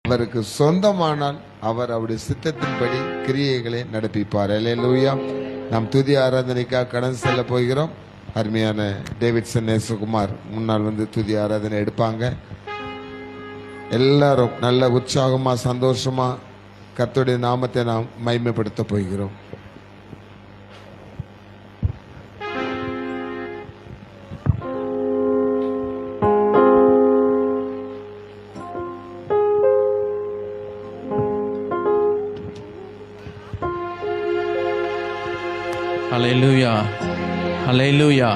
அவருக்கு சொந்தமானால் அவர் அவருடைய சித்தத்தின்படி கிரியைகளை நடப்பிப்பார். அல்லேலூயா. நாம் துதி ஆராதனைக்காக கடன் செல்ல போகிறோம். அருமையான டேவிட்சன் நேசகுமார் முன்னால் வந்து துதி ஆராதனை எடுப்பாங்க. எல்லாரும் நல்ல உற்சாகமா சந்தோஷமா கர்த்தருடைய நாமத்தை நாம் மகிமைப்படுத்த போகிறோம். ஹல்லேலூயா, ஹல்லேலூயா,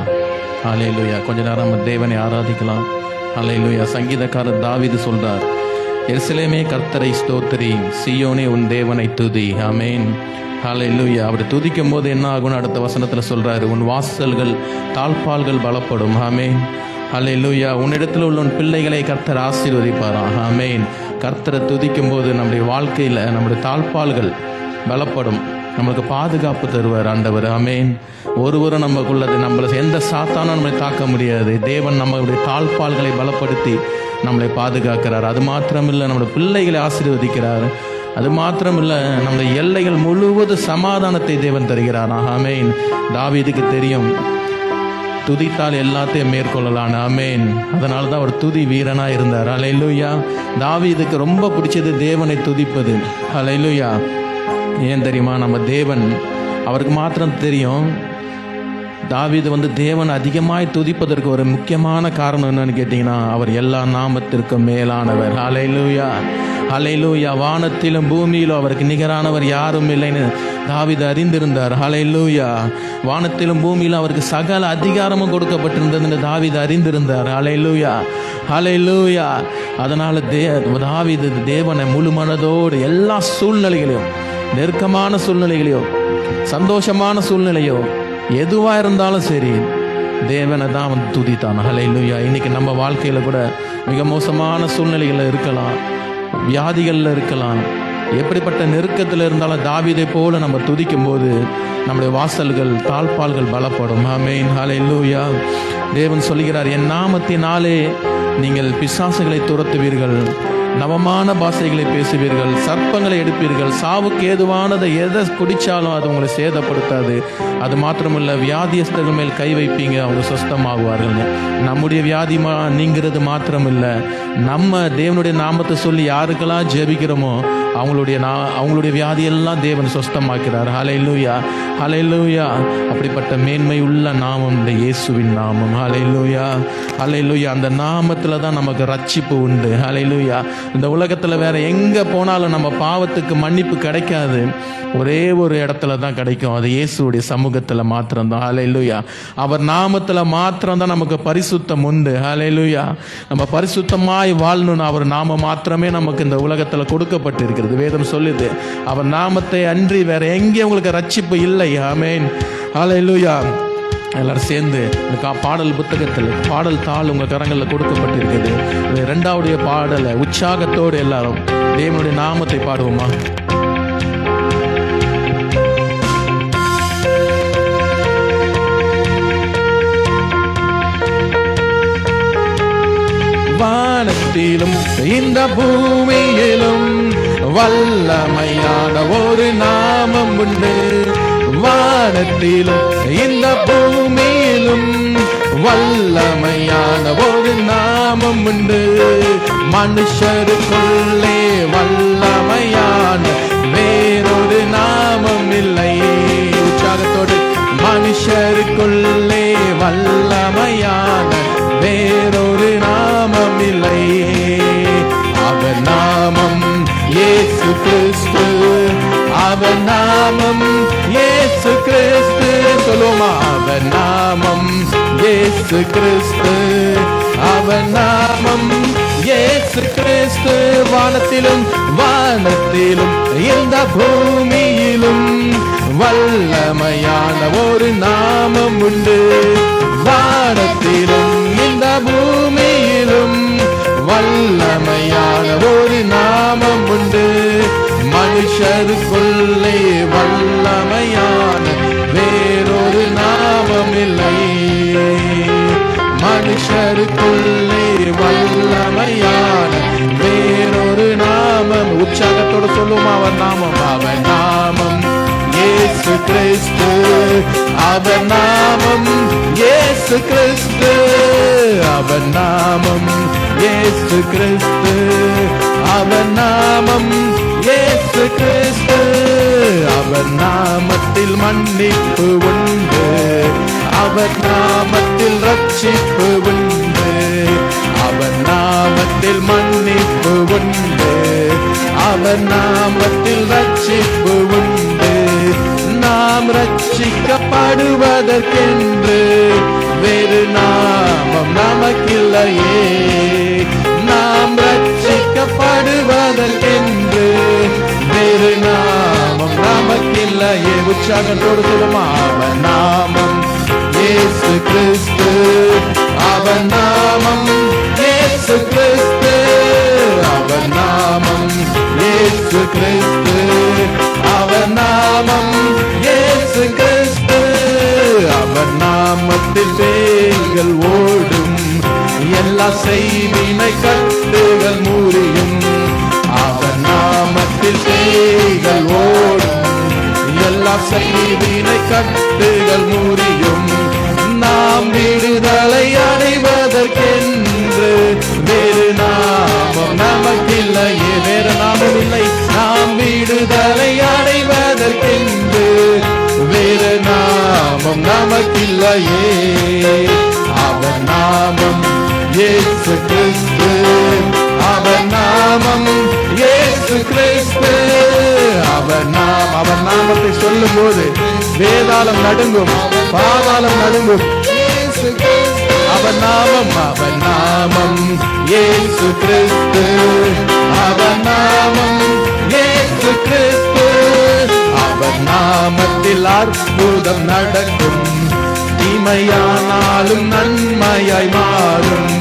ஹல்லேலூயா. கொஞ்ச நேரம் நம்ம தேவனை ஆராதிக்கலாம். ஹல்லேலூயா. சங்கீதக்காரர் தாவீது சொல்றார், எருசலேமே கர்த்தரை ஸ்தோத்திரி, சீயோனே உன் தேவனை துதி. ஆமென். ஹல்லேலூயா. அவர் துதிக்கும் போது என்ன ஆகும்னு அடுத்த வசனத்தில் சொல்றாரு, உன் வாசல்கள் தாழ்பால்கள் பலப்படும். ஆமென். ஹல்லேலூயா. உன்னிடத்தில் உள்ள உன் பிள்ளைகளை கர்த்தர் ஆசீர்வதிப்பாராம். ஆமென். கர்த்தரை துதிக்கும் போது நம்முடைய வாழ்க்கையில் நம்முடைய தாழ்பால்கள் பலப்படும். நம்மளுக்கு பாதுகாப்பு தருவார் ஆண்டவர். ஆமென். ஒருவரும் நமக்குள்ளது நம்மளை எந்த சாத்தானும் நம்மளை தாக்க முடியாது. தேவன் நம்மளுடைய தாழ்பால்களை பலப்படுத்தி நம்மளை பாதுகாக்கிறார். அது மாத்திரமில்லை, நம்முடைய பிள்ளைகளை ஆசீர்வதிக்கிறார். அது மாத்திரமில்லை, நம்முடைய எல்லைகள் முழுவதும் சமாதானத்தை தேவன் தருகிறார். ஆமென். தாவீதுக்கு தெரியும், துதித்தால் எல்லாத்தையும் மேற்கொள்ளலாம். ஆமென். அதனால தான் அவர் துதி வீரனாக இருந்தார். ஹல்லேலூயா. தாவீதுக்கு ரொம்ப பிடிச்சது தேவனை துதிப்பது. ஹல்லேலூயா. ஏன் தெரியுமா? நம்ம தேவன் அவருக்கு மாத்திரம் தெரியும். தாவீது வந்து தேவன் அதிகமாய் துதிப்பதற்கு ஒரு முக்கியமான காரணம் என்னன்னு கேட்டிங்கன்னா, அவர் எல்லா நாமத்திற்கும் மேலானவர். ஹல்லேலூயா, ஹல்லேலூயா. வானத்திலும் பூமியிலும் அவருக்கு நிகரானவர் யாரும் இல்லைன்னு தாவீது அறிந்திருந்தார். ஹல்லேலூயா. வானத்திலும் பூமியிலும் அவருக்கு சகல அதிகாரமும் கொடுக்கப்பட்டிருந்ததுன்னு தாவீது அறிந்திருந்தார். ஹல்லேலூயா, ஹல்லேலூயா. அதனால தாவீது தேவனை முழு மனதோடு எல்லா சூழ்நிலைகளையும், நெருக்கமான சூழ்நிலைகளையோ சந்தோஷமான சூழ்நிலையோ எதுவாக இருந்தாலும் சரி, தேவனை தான் வந்து துதித்தான். ஹல்லேலூயா. இன்னைக்கு நம்ம வாழ்க்கையில் கூட மிக மோசமான சூழ்நிலைகளில் இருக்கலாம், வியாதிகளில் இருக்கலாம், எப்படிப்பட்ட நெருக்கத்தில் இருந்தாலும் தாவீதை போல நம்ம துதிக்கும் போது நம்முடைய வாசல்கள் தாழ்பால்கள் பலப்படும். ஆமென். ஹல்லேலூயா. தேவன் சொல்கிறார், என் நாமத்தினாலே நீங்கள் பிசாசுகளை துரத்துவீர்கள், நவமான பாஷைகளை பேசுவீர்கள், சர்ப்பங்களை எடுப்பீர்கள், சாவுக்கு ஏதுவானதை எதை குடித்தாலும் அது உங்களை சேதப்படுத்தாது. அது மாத்திரமல்ல, வியாதியஸ்தர்கள் மேல் கை வைப்பீங்க, அவங்க சுஸ்தமாகுவார்கள். நம்முடைய வியாதி நீங்கிறது மாத்திரமில்லை, நம்ம தேவனுடைய நாமத்தை சொல்லி யாருக்கெல்லாம் ஜெபிக்கிறோமோ அவங்களுடைய வியாதியெல்லாம் தேவன் சுஸ்தமாக்கிறார். ஹல்லேலூயா, ஹல்லேலூயா. அப்படிப்பட்ட மேன்மை உள்ள நாமம் இந்த இயேசுவின் நாமம். ஹல்லேலூயா, ஹல்லேலூயா. அந்த நாமத்தில் தான் நமக்கு ரட்சிப்பு உண்டு. ஹல்லேலூயா. இந்த உலகத்தில் வேற எங்கே போனாலும் நம்ம பாவத்துக்கு மன்னிப்பு கிடைக்காது. ஒரே ஒரு இடத்துல தான் கிடைக்கும், அது இயேசுடைய சமூகத்தில் மாத்திரம்தான். ஹல்லேலூயா. அவர் நாமத்தில் மாத்திரம்தான் நமக்கு பரிசுத்தம் உண்டு. ஹல்லேலூயா. நம்ம பரிசுத்தமாய் வாழணும்னு அவர் நாம மாத்திரமே நமக்கு இந்த உலகத்தில் கொடுக்கப்பட்டு இருக்கிறது. வேதம் சொல்லுது, அவர் நாமத்தை அன்றி வேற எங்கே உங்களுக்கு ரட்சிப்பு இல்லை. ஆமென். ஹல்லேலூயா. எல்லாரும் சேர்ந்து பாடல் புத்தகத்தில் பாடல் தாள் உங்கள் கரங்களில் கொடுக்கப்பட்டிருக்குது. இரண்டாவுடைய பாடலை உற்சாகத்தோடு எல்லாரும் தேவனுடைய நாமத்தை பாடுவோமா? வானத்திலும் இந்த பூமியிலும் வல்லமையான ஒரு நாமம் உண்டு. வானத்திலும் இந்த பூமியிலும் வல்லமையான ஒரு நாமம் உண்டு. மனுஷருக்குள்ளே வல்லமையான வேறொரு நாமம் இல்லை. உற்சாகத்தோடு, மனுஷருக்குள்ளே வல்லமையான வேறொரு நாமம் இல்லை. அவர் நாமம் இயேசு கிறிஸ்து, அவர் நாமம் இயேசு கிறிஸ்து. சொல்லுமா? அவர் நாமம் இயேசு கிறிஸ்து, அவர் நாமம் இயேசு கிறிஸ்து. வானத்திலும் இந்த பூமியிலும் வல்லமையான ஒரு நாமம் உண்டு. வானத்திலும் இந்த பூமியிலும் வல்லமையான ஒரு நாமம் உண்டு. மனுஷருக்குள்ளே வல்லமையான வேறொரு நாமம் இல்லை. மனுஷருக்குள்ளே வல்லமையான வேறொரு நாமம் உற்சாகத்தோடு சொல்லுமா அவர் நாமம், அவர் நாமம் இயேசு கிறிஸ்து, அவர் நாமம் இயேசு கிறிஸ்து, அவர் நாமம் இயேசு கிறிஸ்து, அவர் நாமம் இயேசு கிறிஸ்து, அவர் நாமத்தில் மன்னிப்பு உண்டு, அவர் நாமத்தில் ரட்சிப்பு உண்டு, அவர் நாமத்தில் மன்னிப்பு உண்டு, அவர் நாமத்தில் ரட்சிப்பு உண்டு. நாம் ரட்சிக்கப்படுவதற்கென்று வேறு நாமம் நமக்கில்லையே, நாம் ரட்சிக்கப்படுவதற்கென்று வேறு நாமம் நமக்கில்லையே. உற்சாகத்தோடு சொல்லுமா, அவர் நாமம் இயேசு கிறிஸ்து, அவர் நாமம் இயேசு கிறிஸ்து, அவர் நாமம் இயேசு கிறிஸ்து, அவர் நாமம் இயேசு கிறிஸ்து, அவர் நாமத்தில் பேய்கள் ஓடும், எல்லா செய்வினை கட்டுகள் முறியும், அவர் நாமத்தில் பேய்கள் ஓடும், எல்லா செய்வினை கட்டுகள் முறியும். நாம் விடுதலை அடைவதற்கென்று வேறு நாமம் நமக்கில்லையே, வேறு நாமம் இல்லை. நாம் விடுதலை அடைவதற்கென்று வேறு நாமம் நமக்கில்லையே, அவர் நாமம் இயேசு கிறிஸ்து, அவர் நாமம் இயேசு கிறிஸ்து, அவர் நாமத்தை சொல்லும் போது வேதாளம் நடுங்கும், பாதாளம் நடுங்கும். அவர் நாமம் இயேசு கிறிஸ்து, அவர் நாமம் இயேசு கிறிஸ்து, அவர் நாமத்தில் அற்புதம் நடக்கும், தீமையானாலும் நன்மையாய் மாறும்,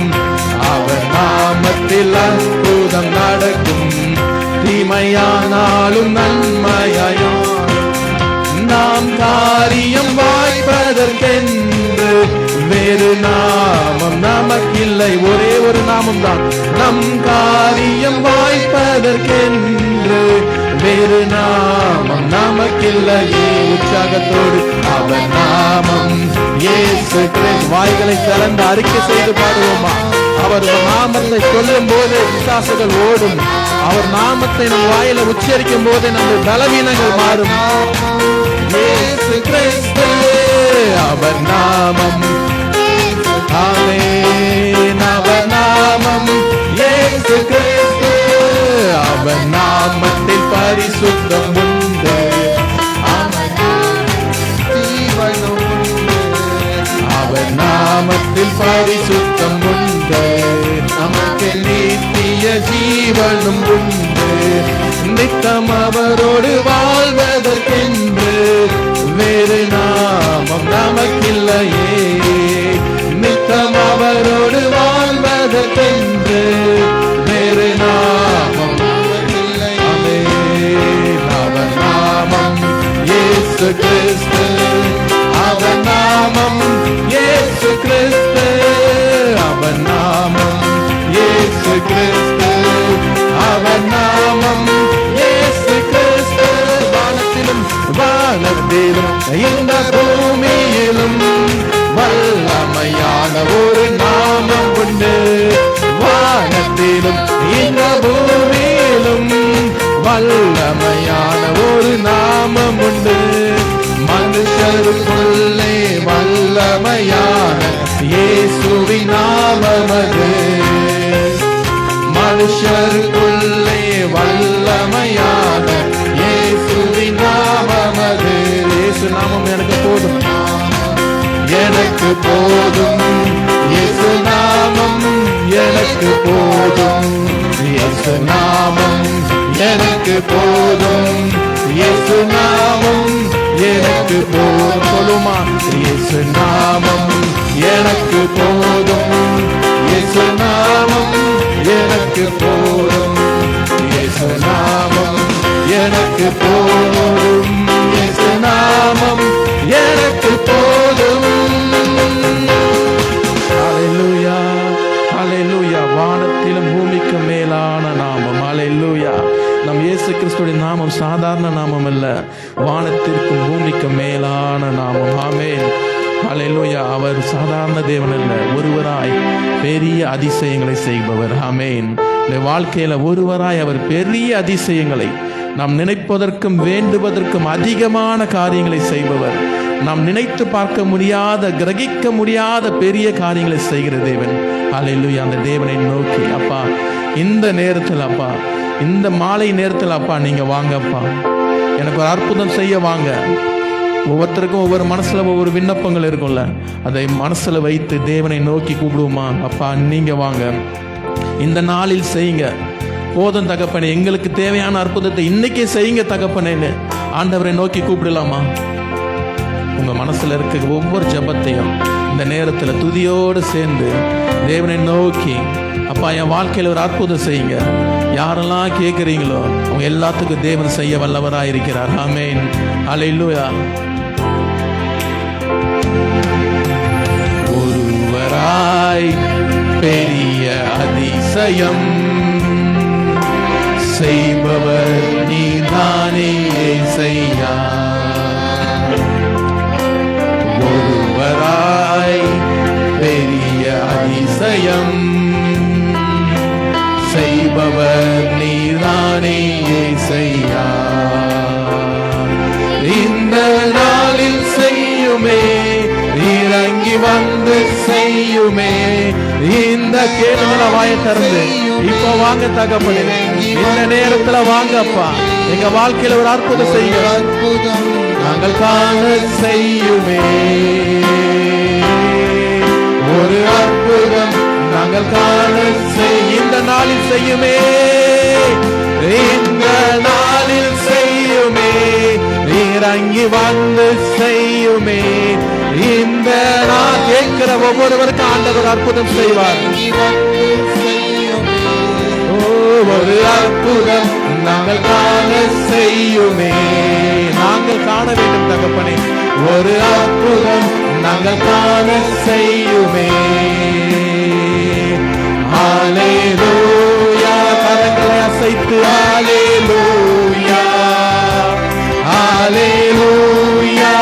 அவர் நாமத்தில் அற்புதம் நடக்கும், தீமையானாலும் நன்மையாய் மாறும். நாம் காரியம் வாய்ப்பதற்கென்று வேறு நாமம் நமக்கில்லை, ஒரே ஒரு நாமம் தான். நம் காரியம் வாய்ப்பதற்கென்று வேறு நாமம் நமக்கில்லையே. உற்சாகத்தோடு அவர் நாமம் இயேசு கிறிஸ்து. வாய்களை திறந்து அறிக்கை செய்து பாடுவோமா? அவர் நாமத்தை சொல்லும் போது விசுவாசங்கள் ஓடும், அவர் நாமத்தை நம் வாயில உச்சரிக்கும் போது நம்ம பலவீனங்கள் மாறும். இயேசு கிறிஸ்து, அவர் நாமம், ஆமென், அவர் நாமம் இயேசு கிறிஸ்து, அவர் நாமத்தில் பரிசுத்தம் உண்டு, அவர் நாமத்தில் பரிசுத்தம் உண்டு, நமக்கு நித்திய ஜீவனும் உண்டு, நித்தம் அவரோடு வாழ்வதற்கென்று வேறு நாமம் நமக்கில்லையே, நித்தம் அவரோடு வாழ்வதற்கென்று வேறு நாமம் நமக்கில்லையே. அவர் நாமம் இயேசு கிறிஸ்து, அவர் நாமம் இயேசு கிறிஸ்து, அவர் நாமம் இயேசு கிறிஸ்து, அவர் நாமம் இயேசு கிறிஸ்து. வானத்திலும் வானத்திலும் இந்த பூமியிலும் வல்லமையான ஒரு நாமம் உண்டு, வானத்திலும் இந்த பூமியிலும் வல்லமையான ஒரு நாமம் உண்டு, மனுஷருக்குள்ளே வல்லமையான இயேசுவின் நாமமது, மனுஷருக்குள்ளே வல்லமையான இயேசுவின் நாமமது. இயேசு நாமம் எனக்கு போதும், எனக்கு போதும், இயேசு நாமம் எனக்கு போதும், இயேசு நாமம் எனக்கு போதும், இயேசு நாமம் எனக்கு போதும். சொல்லுமா, இயேசு நாமம் எனக்கு போதும், இயேசு நாமம் எனக்கு போதும், இயேசு நாமம் எனக்கு போதும், இயேசு நாமம் எனக்கு போதும். ஹல்லேலூயா, ஹல்லேலூயா. வானத்திலும் பூமிக்கு மேலான நாமம். ஹல்லேலூயா. நம் இயேசு கிறிஸ்துவின் நாமம் சாதாரண நாமம் அல்ல, வானத்திற்கும் பூமிக்கும் மேலான நாமம். ஆமென். ஹல்லேலூயா. அவர் சாதாரண தேவன் அல்ல, ஒருவராய் பெரிய அதிசயங்களை செய்பவர். ஆமென். இந்த வாழ்க்கையில ஒருவராய் அவர் பெரிய அதிசயங்களை, நாம் நினைப்பதற்கும் வேண்டுவதற்கும் அதிகமான காரியங்களை செய்பவர். நாம் நினைத்து பார்க்க முடியாத, கிரகிக்க முடியாத பெரிய காரியங்களை செய்கிற தேவன். ஹல்லேலூயா. அந்த தேவனை நோக்கி, அப்பா இந்த நேரத்தில், அப்பா இந்த மாலை நேரத்தில், அப்பா நீங்க வாங்கப்பா, எனக்கு ஒரு அற்புதம் செய்ய வாங்க. ஒவ்வொருத்தருக்கும் ஒவ்வொரு மனசுல ஒவ்வொரு விண்ணப்பங்கள் இருக்கும்ல, அதை மனசுல வைத்து தேவனை நோக்கி கூப்பிடுவோமா? அப்பா நீங்க வாங்க, இந்த நாளில் செய்யுங்க. போதும் தகப்பனே, எங்களுக்கு தேவையான அற்புதத்தை இன்னைக்கே செய்யுங்க தகப்பனேன்னு ஆண்டவரை நோக்கி கூப்பிடலாமா? உங்க மனசுல இருக்க ஒவ்வொரு ஜெபத்தையும் இந்த நேரத்தில் துதியோடு சேர்ந்து தேவனை நோக்கி, அப்பா என் வாழ்க்கையில் ஒரு அற்புதம் செய்யுங்க. யாரெல்லாம் கேட்குறீங்களோ அவங்க எல்லாத்துக்கும் தேவன் செய்ய வல்லவராக இருக்கிறார். ஆமென். ஹல்லேலூயா. ஒருவராய் பெரிய அதிசயம் செய்பவர் நீதானே இயேசையா. ஒருவராய் பெரிய அதிசயம் செய்பவர் நீதானே இயேசையா. இந்த நாளில் செய்யுமே, இறங்கி வந்து செய்யுமே. இந்த கேளுங்கள வாயை திறந்து இப்ப வாங்க தகப்பனே, இந்த நேரத்துல வாங்க அப்பா, எங்க வாழ்க்கையில ஒரு அற்புதம் செய்ய, அற்புதம் நாங்கள் காண செய்யுமே. ஒரு அற்புதம் நாங்கள் காண இந்த நாளில் செய்யுமே, இந்த நாளில் செய்யுமே. இறங்கி வந்து செய்யுமே. இந்த நான் கேட்கிற ஒவ்வொருவருக்கும் ஆண்டவர் அற்புதம் செய்வார். ஒரு அற்புதம் நாங்கள் காண செய்யுமே. நாங்கள் காண வேண்டும் தகப்பனே, ஒரு அற்புதம் நாங்கள் காண செய்யுமே. ஹல்லேலூயா. கரங்களை அசைத்து ஹல்லேலூயா, ஹல்லேலூயா,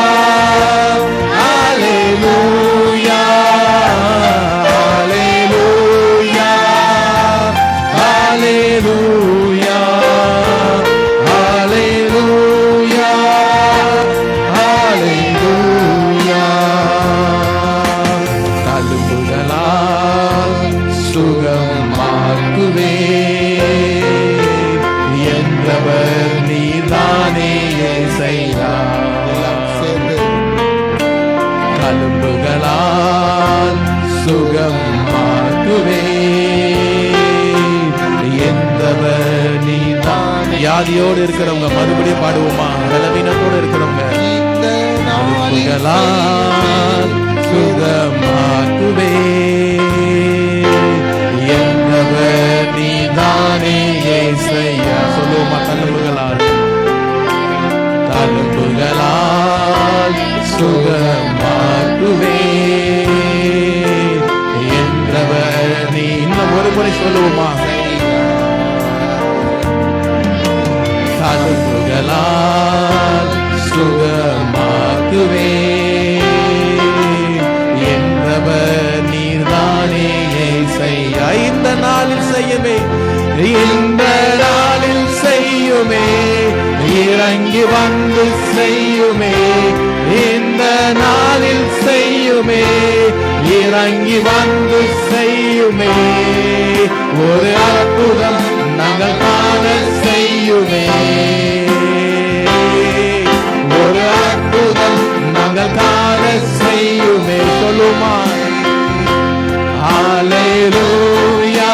ஹல்லேலூயா, ஹல்லேலூயா, ஹல்லேலூயா, ஹல்லேலூயா, ஹல்லேலூயா. தழும்புகளால் சுகமாக்குவே என்றவர் நீதானே இயேசையா. தழும்புகளால் சுகமாக்குவே என்றவர் நீதானே. வியாதியோடு இருக்கிறவங்க மறுபடியும் பாடுவோமா? பலவீனத்தோடு இருக்கிறவங்க, தழும்புகளால் சுகமாக்குவே என்றவர் நீதானே இயேசையா. சொல்லுவோமா? தழும்புகளால், தழும்புகளால் சுகமாக்குவே என்றவர் நீ. இன்னும் ஒரு முறை சொல்லுவோமா? தழும்புகளால் சுகமாக்குவே என்றவர் நீர்தானே இயேசையா. இந்த நாளில் செய்யுமே, இந்த நாளில் செய்யுமே. இறங்கி வந்து செய்யுமே. இந்த நாளில் செய்யுமே. இறங்கி வந்து செய்யுமே. ஒரு அற்புதம் நாங்கள் காண செய்யுமே. ஒரு அற்புதம் நாங்கள் காண செய்யுமே. சொல்லுமா? ஹல்லேலூயா,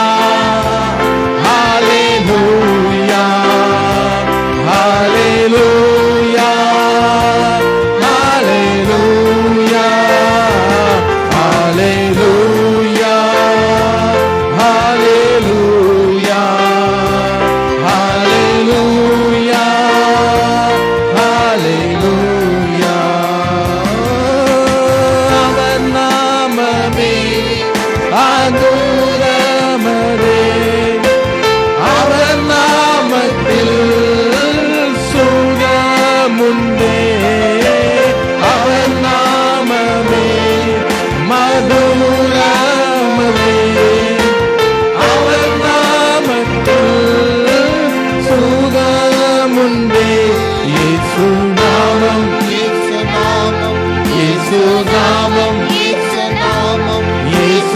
ஹல்லேலூயா, ஹல்லேலூயா, ஹல்லேலூயா, ஹல்லேலூயா, ஹல்லேலூயா,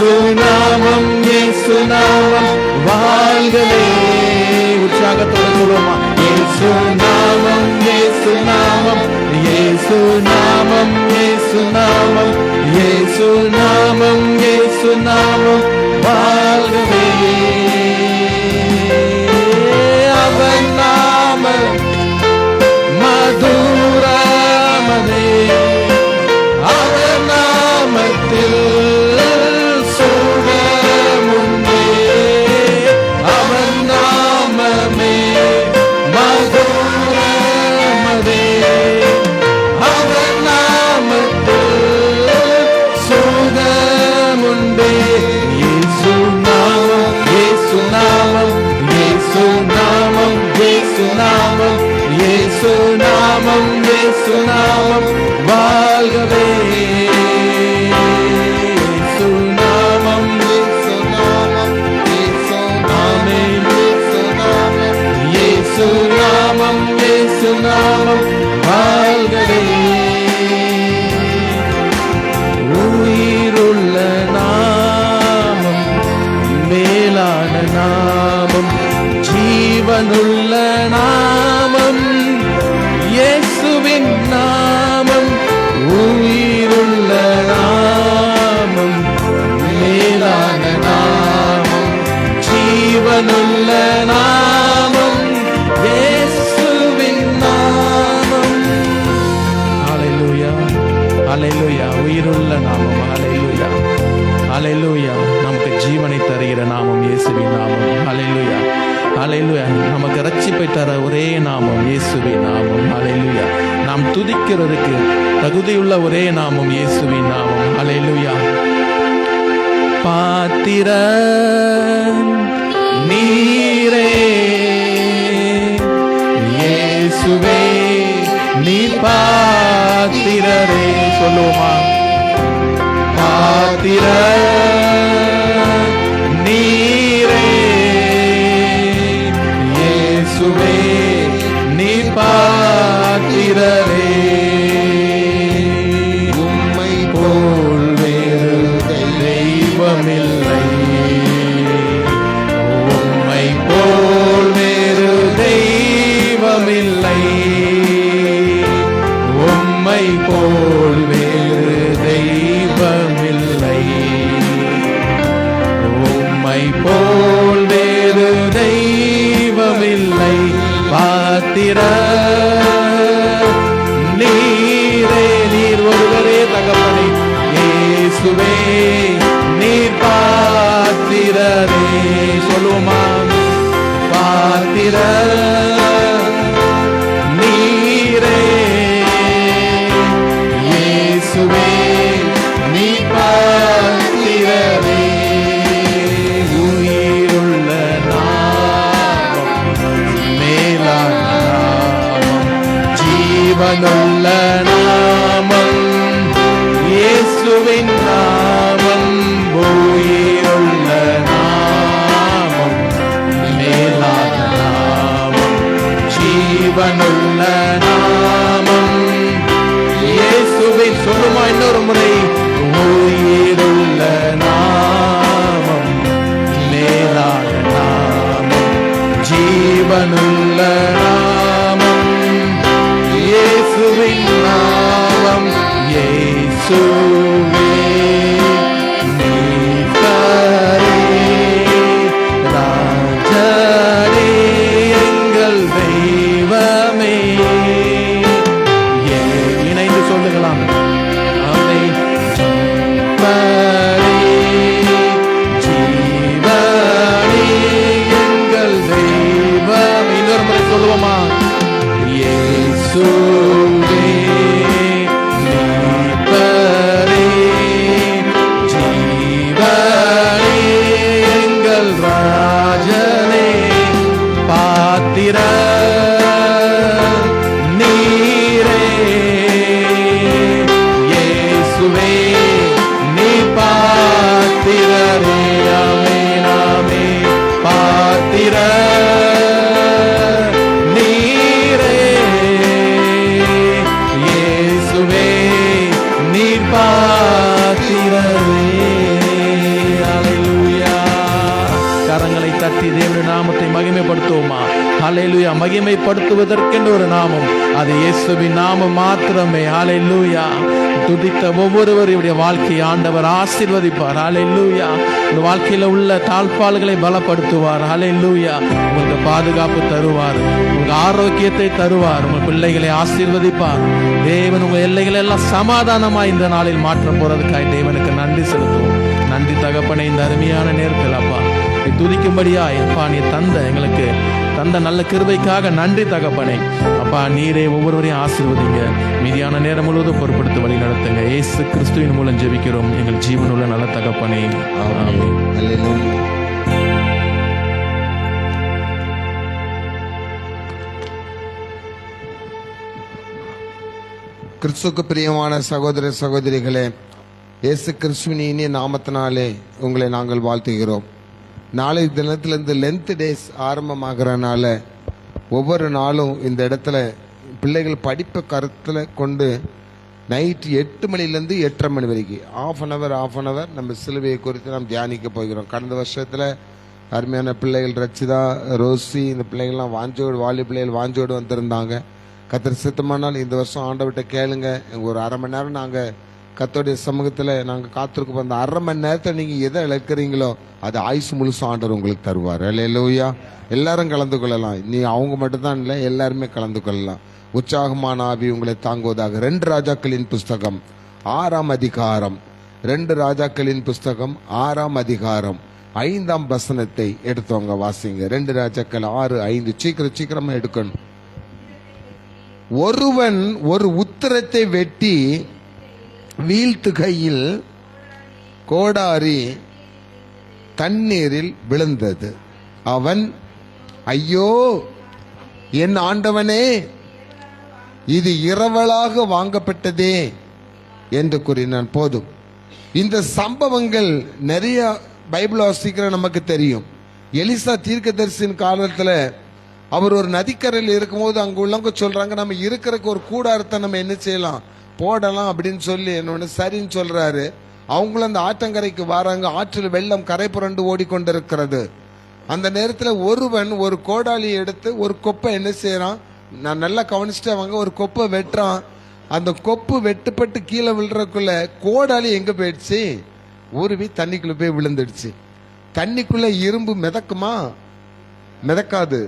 இயேசு நாமம், இயேசு நாமம் வாழ்கவே. உற்சாகத்தோட சொல்லுவோமா? இயேசு நாமம், இயேசு நாமம், இயேசு நாமம், இயேசு நாமம், இயேசு நாமம், இயேசு நாமம் வாழ்கவே. அவன் நாமம் மதுரமதே, அவன் நாமத்தில் சுகமுண்டே, அவன் நாமமே மதுரமதே, அவன் நாமத்தில் சுகமுண்டே. இயேசு நாமம், இயேசு நாமம், இயேசு நாமம், இயேசு நாமம், இயேசு நாமம், இயேசு நாமம் வாழ்கவே. இயேசு நாமம், இயேசு நாமம், இயேசு நாமம், இயேசு நாமம், இயேசு நாமம் வாழ்கவே. உயிருள்ள நாமம், மேலான நாமம், ஜீவனுள்ள நாமம், இயேசுவின் நாமம். உயிருள்ள நாமம், மேலான நாமம், ஜீவனுள்ள நாமம், இயேசுவின் நாமம். ஹல்லேலூயா, ஹல்லேலூயா. உயிருள்ள நாமம், ஹல்லேலூயா, ஹல்லேலூயா. நமக்கு ஜீவனை தருகிற நாமம் இயேசுவின் நாமம். ஹல்லேலூயா, ஹல்லேலூயா. நமக்கு ரட்சிப்பை தர ஒரே நாமம் இயேசுவின் நாமம். ஹல்லேலூயா. நாம் துதிக்கிறதுக்கு தகுதியுள்ள ஒரே நாமம் இயேசுவின் நாமம். ஹல்லேலூயா. பாத்திர நீரே இயேசுவே, நீ பாத்திரரே. சொல்லுவோமா? பாத்திர நீரே இயேசுவே, நீ பாத்திரரே. உம்மை போல் வேறு தெய்வமில்லை, உம்மை போல் வேறு தெய்வமில்லை, உம்மை போல் வேறு தெய்வமில்லை, உம்மை போல் வேறு தெய்வமில்லை. பாத்திர நீரே, நீர் ஒருவரே தகப்பனே. இயேசுவே, நீர் பாத்திரரே. சொல்லுவோமா? பாத்திர நீரே இயேசுவே, நீ பாத்திரரே. உயிருள்ள நாமம், மேலான நாமம், ஜீவனுள்ள நாமம், இயேசுவின் நாமம். உயிருள்ள நாமம், மேலான நாமம், ஜீவனுள்ள நாமம், இயேசுவின். சொல்லுமா இன்னொரு முறை? உயிருள்ள நாமம், மேலான நாமம், ஜீவனுள்ள நாமம், இயேசுவின் நாமம். இயேசுவே மீட்பரே, ராஜரே, எங்கள் தெய்வமே. இணைந்து சொல்லுகலாம். அவை ஜீவனே, ஜீவனே, எங்கள் தெய்வம். இன்னொரு முறை சொல்லுவோமா? இயேசுவே மீட்பரே, ஜீவனே, எங்கள் ராஜனே. பாத்திர நீரே இயேசுவே, நீ பாத்திரரே. ஆமென், ஆமென். பாத்திர நீரே ஹல்லேலூயா, மகிமைப்படுத்துவதற்கென்று ஒரு நாமம், அது இயேசுவின் நாமம் மாத்திரமே. ஹல்லேலூயா. துதித்த ஒவ்வொருவருடைய வாழ்க்கையை ஆண்டவர் ஆசீர்வதிப்பார். ஹல்லேலூயா. உங்கள் வாழ்க்கையில உள்ள தாழ்பால்களை பலப்படுத்துவார். ஹல்லேலூயா. உங்களுக்கு பாதுகாப்பு தருவார், உங்களுக்கு ஆரோக்கியத்தை தருவார், உங்கள் பிள்ளைகளை ஆசீர்வதிப்பார். தேவன் உங்கள் எல்லைகளை எல்லாம் சமாதானமா இந்த நாளில் மாற்ற போறதுக்காக தேவனுக்கு நன்றி செலுத்துவோம். நன்றி தகப்பனே, இந்த அருமையான நேரத்தில் அப்பா துதிக்கும்படியா அப்பா நீ எங்களுக்கு தந்த நல்ல கிருபைக்காக நன்றி தகப்பனே. அப்பா நீரே ஒவ்வொருவரையும் ஆசீர்வதிங்க. மீதியான நேரம் முழுவதும் பொறுப்படுத்தி வழி நடத்துங்க. இயேசு கிறிஸ்துவின் மூலம் ஜெபிக்கிறோம் எங்கள் ஜீவனுள்ள நல்ல தகப்பனே. ஆமென். அல்லேலூயா. கிறிஸ்துவுக்கு பிரியமான சகோதர சகோதரிகளே, இயேசு கிறிஸ்துவின் இனிய நாமத்தினாலே உங்களை நாங்கள் வாழ்த்துகிறோம். நாளை தினத்திலிருந்து லென்த் டேஸ் ஆரம்பமாகறனால ஒவ்வொரு நாளும் இந்த இடத்துல பிள்ளைகள் படிப்பை கருத்தில் கொண்டு நைட் 8 மணிலேருந்து 8:30 மணி வரைக்கும் ஆஃப் அன் அவர் நம்ம சிலுவையை குறித்து நாம் தியானிக்க போகிறோம். கடந்த வருஷத்தில் அருமையான பிள்ளைகள் ரச்சிதா, ரோசி, இந்த பிள்ளைகள்லாம் வாலி பிள்ளைகள் வாஞ்சோடு வந்திருந்தாங்க. கர்த்தர் சித்தமானால் இந்த வருஷம் ஆண்டவர்கிட்ட கேளுங்க, ஒரு 1/2 மணி நேரம் நாங்கள் கர்த்தருடைய சமூகத்தில் நாங்கள் காத்திருக்க அந்த 1/2 மணி நேரத்தை நீங்கள் எதை இழக்கிறீங்களோ அது ஆயுசு முழுசும் ஆண்டவர் உங்களுக்கு தருவார். அல்லேலூயா. எல்லாரும் கலந்து கொள்ளலாம். நீ அவங்க மட்டும்தான் இல்லை, எல்லாருமே கலந்து கொள்ளலாம். உற்சாகமான ஆவி உங்களை தாங்குவதாக. 2 ராஜாக்களின் புஸ்தகம் 6ஆம் அதிகாரம், 2 ராஜாக்களின் புஸ்தகம் 6ஆம் அதிகாரம் 5ஆம் வசனத்தை எடுத்தவங்க வாசிங்க. 2 ராஜாக்கள் 6:5. சீக்கிரமா எடுக்கணும். ஒருவன் ஒரு உத்திரத்தை வெட்டி வீழ்த்துகையில் கோடாரி தண்ணீரில் விழுந்தது. அவன், ஐயோ என் ஆண்டவனே, இது இரவலாக வாங்கப்பட்டதே என்று கூறினான். போதும். இந்த சம்பவங்கள் நிறைய பைபிள் வாசிக்கிற நமக்கு தெரியும். எலிசா தீர்க்கதரிசியின் காலத்தில் அவர் ஒரு நதிக்கரையில் இருக்கும்போது அங்கே உள்ளவங்க சொல்றாங்க, நம்ம இருக்கிறக்கு ஒரு கூடாரத்தை நம்ம என்ன செய்யலாம், போடலாம் அப்படின்னு சொல்லி என்னொன்னு சரின்னு சொல்றாரு. அவங்களும் அந்த ஆற்றங்கரைக்கு வராங்க. ஆற்றில் வெள்ளம் கரை புரண்டு ஓடிக்கொண்டிருக்கிறது. அந்த நேரத்தில் ஒருவன் ஒரு கோடாலியை எடுத்து ஒரு கொப்பை என்ன செய்யறான், நான் நல்லா கவனிச்சுட்டு அவங்க ஒரு கொப்பை வெட்டுறான். அந்த கொப்பு வெட்டுப்பட்டு கீழே விழுறதுக்குள்ள கோடாலி எங்க போயிடுச்சு, உருவி தண்ணிக்குள்ள போய் விழுந்துடுச்சு. தண்ணிக்குள்ள இரும்பு மிதக்குமா? மிதக்காது.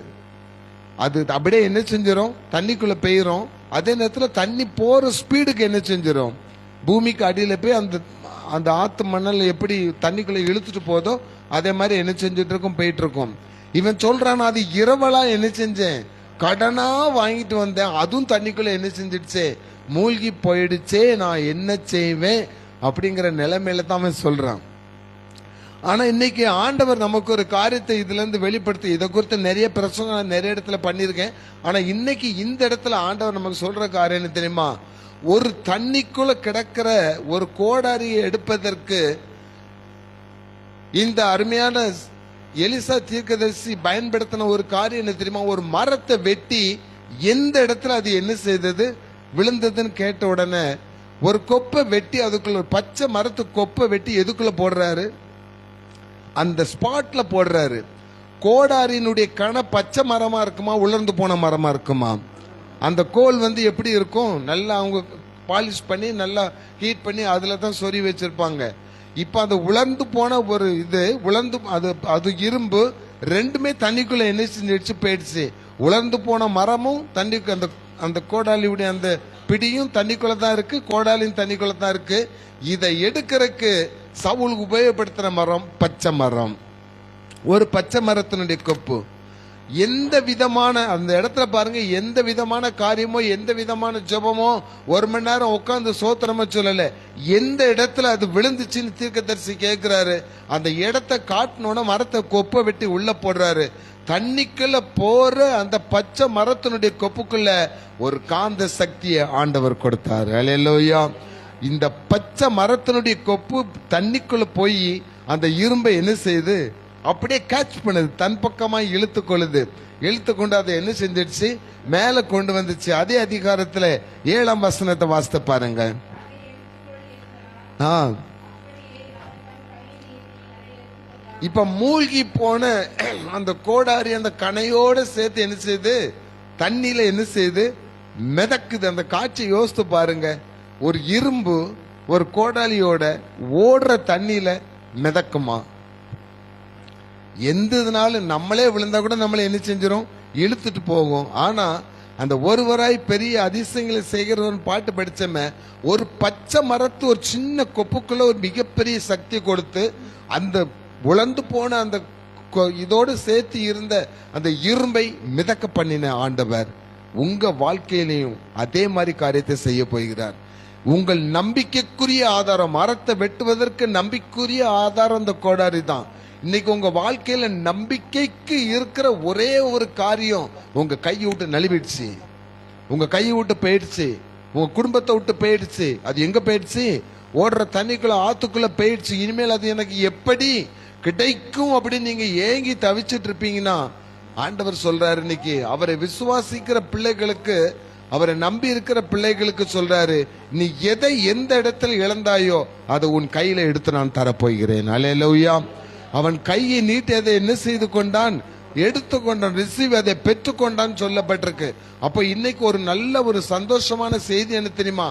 அது அப்படியே என்ன செஞ்சிடும், தண்ணிக்குள்ள பெய்யும். அதே நேரத்தில் தண்ணி போற ஸ்பீடுக்கு என்ன செஞ்சிடும், பூமிக்கு அடியில் போய் அந்த ஆத்து மணல் எப்படி தண்ணிக்குள்ள இழுத்துட்டு போதோ அதே மாதிரி என்ன செஞ்சுட்டு இருக்கும், போயிட்டு இருக்கும். இவன் சொல்றான், அது இரவலா என்ன செஞ்சேன், கடனா வாங்கிட்டு வந்தேன், அதுவும் தண்ணிக்குள்ள என்ன செஞ்சிடுச்சே, மூழ்கி போயிடுச்சே, நான் என்ன செய்வேன் அப்படிங்கிற நிலைமையில தான் அவன் சொல்றான். ஆனா இன்னைக்கு ஆண்டவர் நமக்கு ஒரு காரியத்தை இதுல இருந்து வெளிப்படுத்தி, இதை குறித்து நிறைய பிரசங்கம் நிறைய இடத்துல பண்ணியிருக்கேன். ஆனா இன்னைக்கு இந்த இடத்துல ஆண்டவர் நமக்கு சொல்ற காரியம் என்ன தெரியுமா, ஒரு தண்ணிக்குள்ள கிடக்கிற ஒரு கோடாரியை எடுப்பதற்கு இந்த அருமையான எலிசா தீர்க்கதரிசி பயன்படுத்தின ஒரு காரியம் என்ன தெரியுமா, ஒரு மரத்தை வெட்டி எந்த இடத்துல அது என்ன செய்தது, விழுந்ததுன்னு கேட்ட உடனே ஒரு கொப்பை வெட்டி அதுக்குள்ள, ஒரு பச்சை மரத்து கொப்பை வெட்டி எதுக்குள்ள போடுறாரு, அந்த ஸ்பாட்ல போடுறாரு. கோடாரியினுடைய கண பச்சை மரமா இருக்குமா, உலர்ந்து போன மரமா இருக்குமா? அந்த கோல் எப்படி இருக்கும், நல்லா அவங்க பாலிஷ் பண்ணி நல்லா ஹீட் பண்ணி அதுல தான் சொறி வச்சிருப்பாங்க. இப்ப அது உலர்ந்து போன ஒரு இது, உலர்ந்து அது இரும்பு, ரெண்டுமே தண்ணிக்குள்ள என்ன செஞ்சிடுச்சு, போயிடுச்சு. உலர்ந்து போன மரமும் தண்ணிக்கு, அந்த கோடாலியுடைய அந்த பிடியும் தண்ணிக்குள்ள தான் இருக்கு, கோடாலியும் தண்ணிக்குள்ள தான் இருக்கு. இதை எடுக்கிறதுக்கு சவுல் உபயோகப்படுத்துற மரம் பச்சை மரம், ஒரு பச்சை மரத்தினுடைய கொப்பு. எந்த விதமான அந்த இடத்துல பாருங்க, எந்த விதமான காரியமோ எந்த விதமான ஜெபமோ 1 மணி நேரம் உட்கார்ந்து சோத்திரமா சொல்லல, எந்த இடத்துல அது விழுந்துச்சுன்னு தீர்க்கதரிசி கேட்கிறாரு. அந்த இடத்தை காட்டினோட மரத்தை கொப்பை வெட்டி உள்ள போடுறாரு. தண்ணிக்குள்ள போற அந்த பச்சை மரத்தினுடைய கொப்புக்குள்ள ஒரு காந்த சக்தியை ஆண்டவர் கொடுத்தாரு. அல்லேலூயா. இந்த பச்சை மரத்தினுடைய கொப்பு தண்ணிக்குள்ள போய் அந்த இரும்பை என்ன செய்யுது, அப்படியே கேட்ச் பண்ணுது, தன் பக்கமா இழுத்து கொள்ளுது. இழுத்து கொண்டு அதை என்ன செஞ்சிடுச்சு, மேல கொண்டு வந்துச்சு. அதே அதிகாரத்துல 7ஆம் வசனத்தை வாசித்து பாருங்க. இப்ப மூழ்கி போன அந்த கோடாரி அந்த கணையோட சேர்த்து என்ன செய்யுது, தண்ணியில என்ன செய்யுது, மிதக்குது. அந்த காட்சி யோசித்து பாருங்க. ஒரு இரும்பு ஒரு கோடாலியோட ஓடுற தண்ணியில மிதக்குமா? எந்ததுனாலும் நம்மளே விழுந்தா கூட நம்மளை என்ன செஞ்சிடும், இழுத்துட்டு போகும். ஆனா அந்த ஒருவராய் பெரிய அதிசயங்களை செய்கிறவன் பாட்டு படிச்சமே, ஒரு பச்சை மரத்து ஒரு சின்ன கொப்புக்குள்ள ஒரு மிகப்பெரிய சக்தி கொடுத்து அந்த உலர்ந்து போன அந்த இதோடு சேர்த்து இருந்த அந்த இரும்பை மிதக்க பண்ணின ஆண்டவர் உங்க வாழ்க்கையிலையும் அதே மாதிரி காரியத்தை செய்ய போகிறார். உங்கள் நம்பிக்கைக்குரிய ஆதாரம், மரத்தை வெட்டுவதற்கு நம்பிக்கைக்குரிய ஆதாரம் அந்த கோடாரி தான். இன்னைக்கு உங்க வாழ்க்கையில நம்பிக்கைக்கு இருக்கிற ஒரே ஒரு காரியம் உங்க கையை விட்டு நழுவிடுச்சு, உங்க கையை விட்டு போயிடுச்சு, உங்க குடும்பத்தை விட்டு போயிடுச்சு. அது எங்க போயிடுச்சு? ஓடுற தண்ணிக்குள்ள, ஆத்துக்குள்ள போயிடுச்சு. இனிமேல் அது எனக்கு எப்படி கிடைக்கும் அப்படின்னு நீங்க ஏங்கி தவிச்சிட்டு இருப்பீங்கன்னா, ஆண்டவர் சொல்றாரு இன்னைக்கு அவரை விசுவாசிக்கிற பிள்ளைகளுக்கு, அவரை நம்பி இருக்கிற பிள்ளைகளுக்கு சொல்றாரு, நீ எதை எந்த இடத்துல இழந்தாயோ அதை உன் கையில எடுத்து நான் தரப்போகிறேன். அல்லேலூயா. அவன் கையை நீட்டி அதை என்ன செய்து கொண்டான், எடுத்துக்கொண்டான், ரிசீவ், அதை பெற்றுக்கொண்டான் சொல்லப்பட்டிருக்கு. அப்போ இன்னைக்கு ஒரு நல்ல ஒரு சந்தோஷமான செய்தி என்ன தெரியுமா?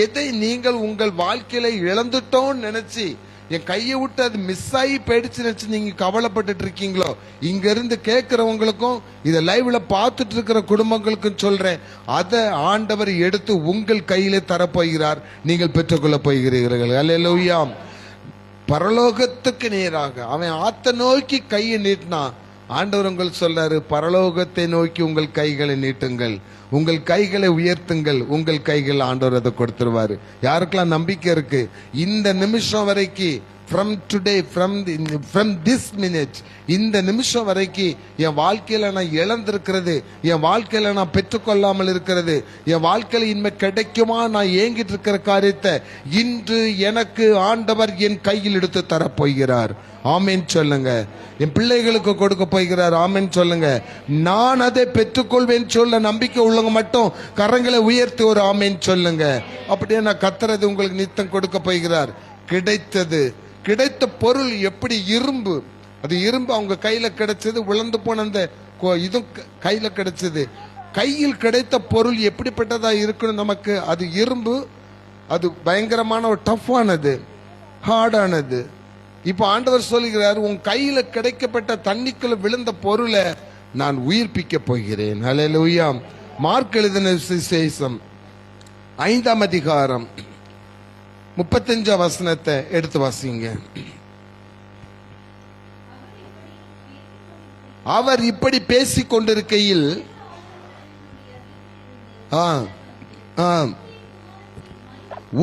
எதை நீங்கள் உங்கள் வாழ்க்கையில இழந்துட்டோம்னு நினைச்சு, என் கையை விட்டு அது மிஸ் ஆகி போயிடுச்சு நினைச்சு நீங்க கவலைப்பட்டு இருக்கீங்களோ, இங்க இருந்து கேட்கிறவங்களுக்கும் இதை லைவ்ல பார்த்துட்டு இருக்கிற குடும்பங்களுக்கும் சொல்றேன், அதை ஆண்டவர் எடுத்து உங்கள் கையிலே தரப்போகிறார், நீங்கள் பெற்றுக்கொள்ள போகிறீர்கள். அல்லேலூயா. பரலோகத்துக்கு நேராக அவன் ஆத்த நோக்கி கையை நீட்டினான். ஆண்டவர் உங்களுக்கு சொல்றாரு, பரலோகத்தை நோக்கி உங்கள் கைகளை நீட்டுங்கள், உங்கள் கைகளை உயர்த்துங்கள், உங்கள் கைகள் ஆண்டவர் அதை கொடுத்துருவாரு. யாருக்கெல்லாம் நம்பிக்கை இருக்கு இந்த நிமிஷம் வரைக்கும், from today, from this minute, இந்த நிமிஷம் வரைக்கும் என் வாழ்க்கையில நான் இழந்திருக்கிறது, என் வாழ்க்கையில நான் பெற்றுக்கொள்ளாமல் இருக்கிறது, என் வாழ்க்கையில இனிமே கிடைக்குமா நான் ஏங்கிட்டு இருக்கிற காரியத்தை இன்று எனக்கு ஆண்டவர் என் கையில் எடுத்து தரப்போகிறார். ஆமேன் சொல்லுங்க. என் பிள்ளைகளுக்கு கொடுக்க போகிறார். ஆமேன் சொல்லுங்க. நான் அதை பெற்றுக்கொள்வேன் சொல்ல நம்பிக்கை உள்ளவங்க மட்டும் கரங்களை உயர்த்தி ஒரு ஆமேன் சொல்லுங்க. அப்படியே நான் கத்துறது உங்களுக்கு நித்தம் கொடுக்க போகிறார். கிடைத்த பொருள் எப்படி இரும்பு, அது இரும்பு அவங்க கையில கிடைச்சது, உலர்ந்து போன அந்த இதுவும் கையில கிடைச்சது. கையில் கிடைத்த பொருள் எப்படிப்பட்டதா இருக்கணும் நமக்கு? அது இரும்பு, அது பயங்கரமான ஒரு டஃப்பானது, ஹார்டானது. இப்ப ஆண்டவர் சொல்லுகிறார், உன் கையில கிடைக்கப்பட்ட தண்ணிக்குள்ள விழுந்த பொருளை நான் உயிர்ப்பிக்க போகிறேன். அல்லேலூயா. மார்க் எழுதின சுவிசேஷம் 5ஆம் அதிகாரம் 35 வசனத்தை எடுத்து வாசிங்க. அவர் இப்படி பேசிக் கொண்டிருக்கையில்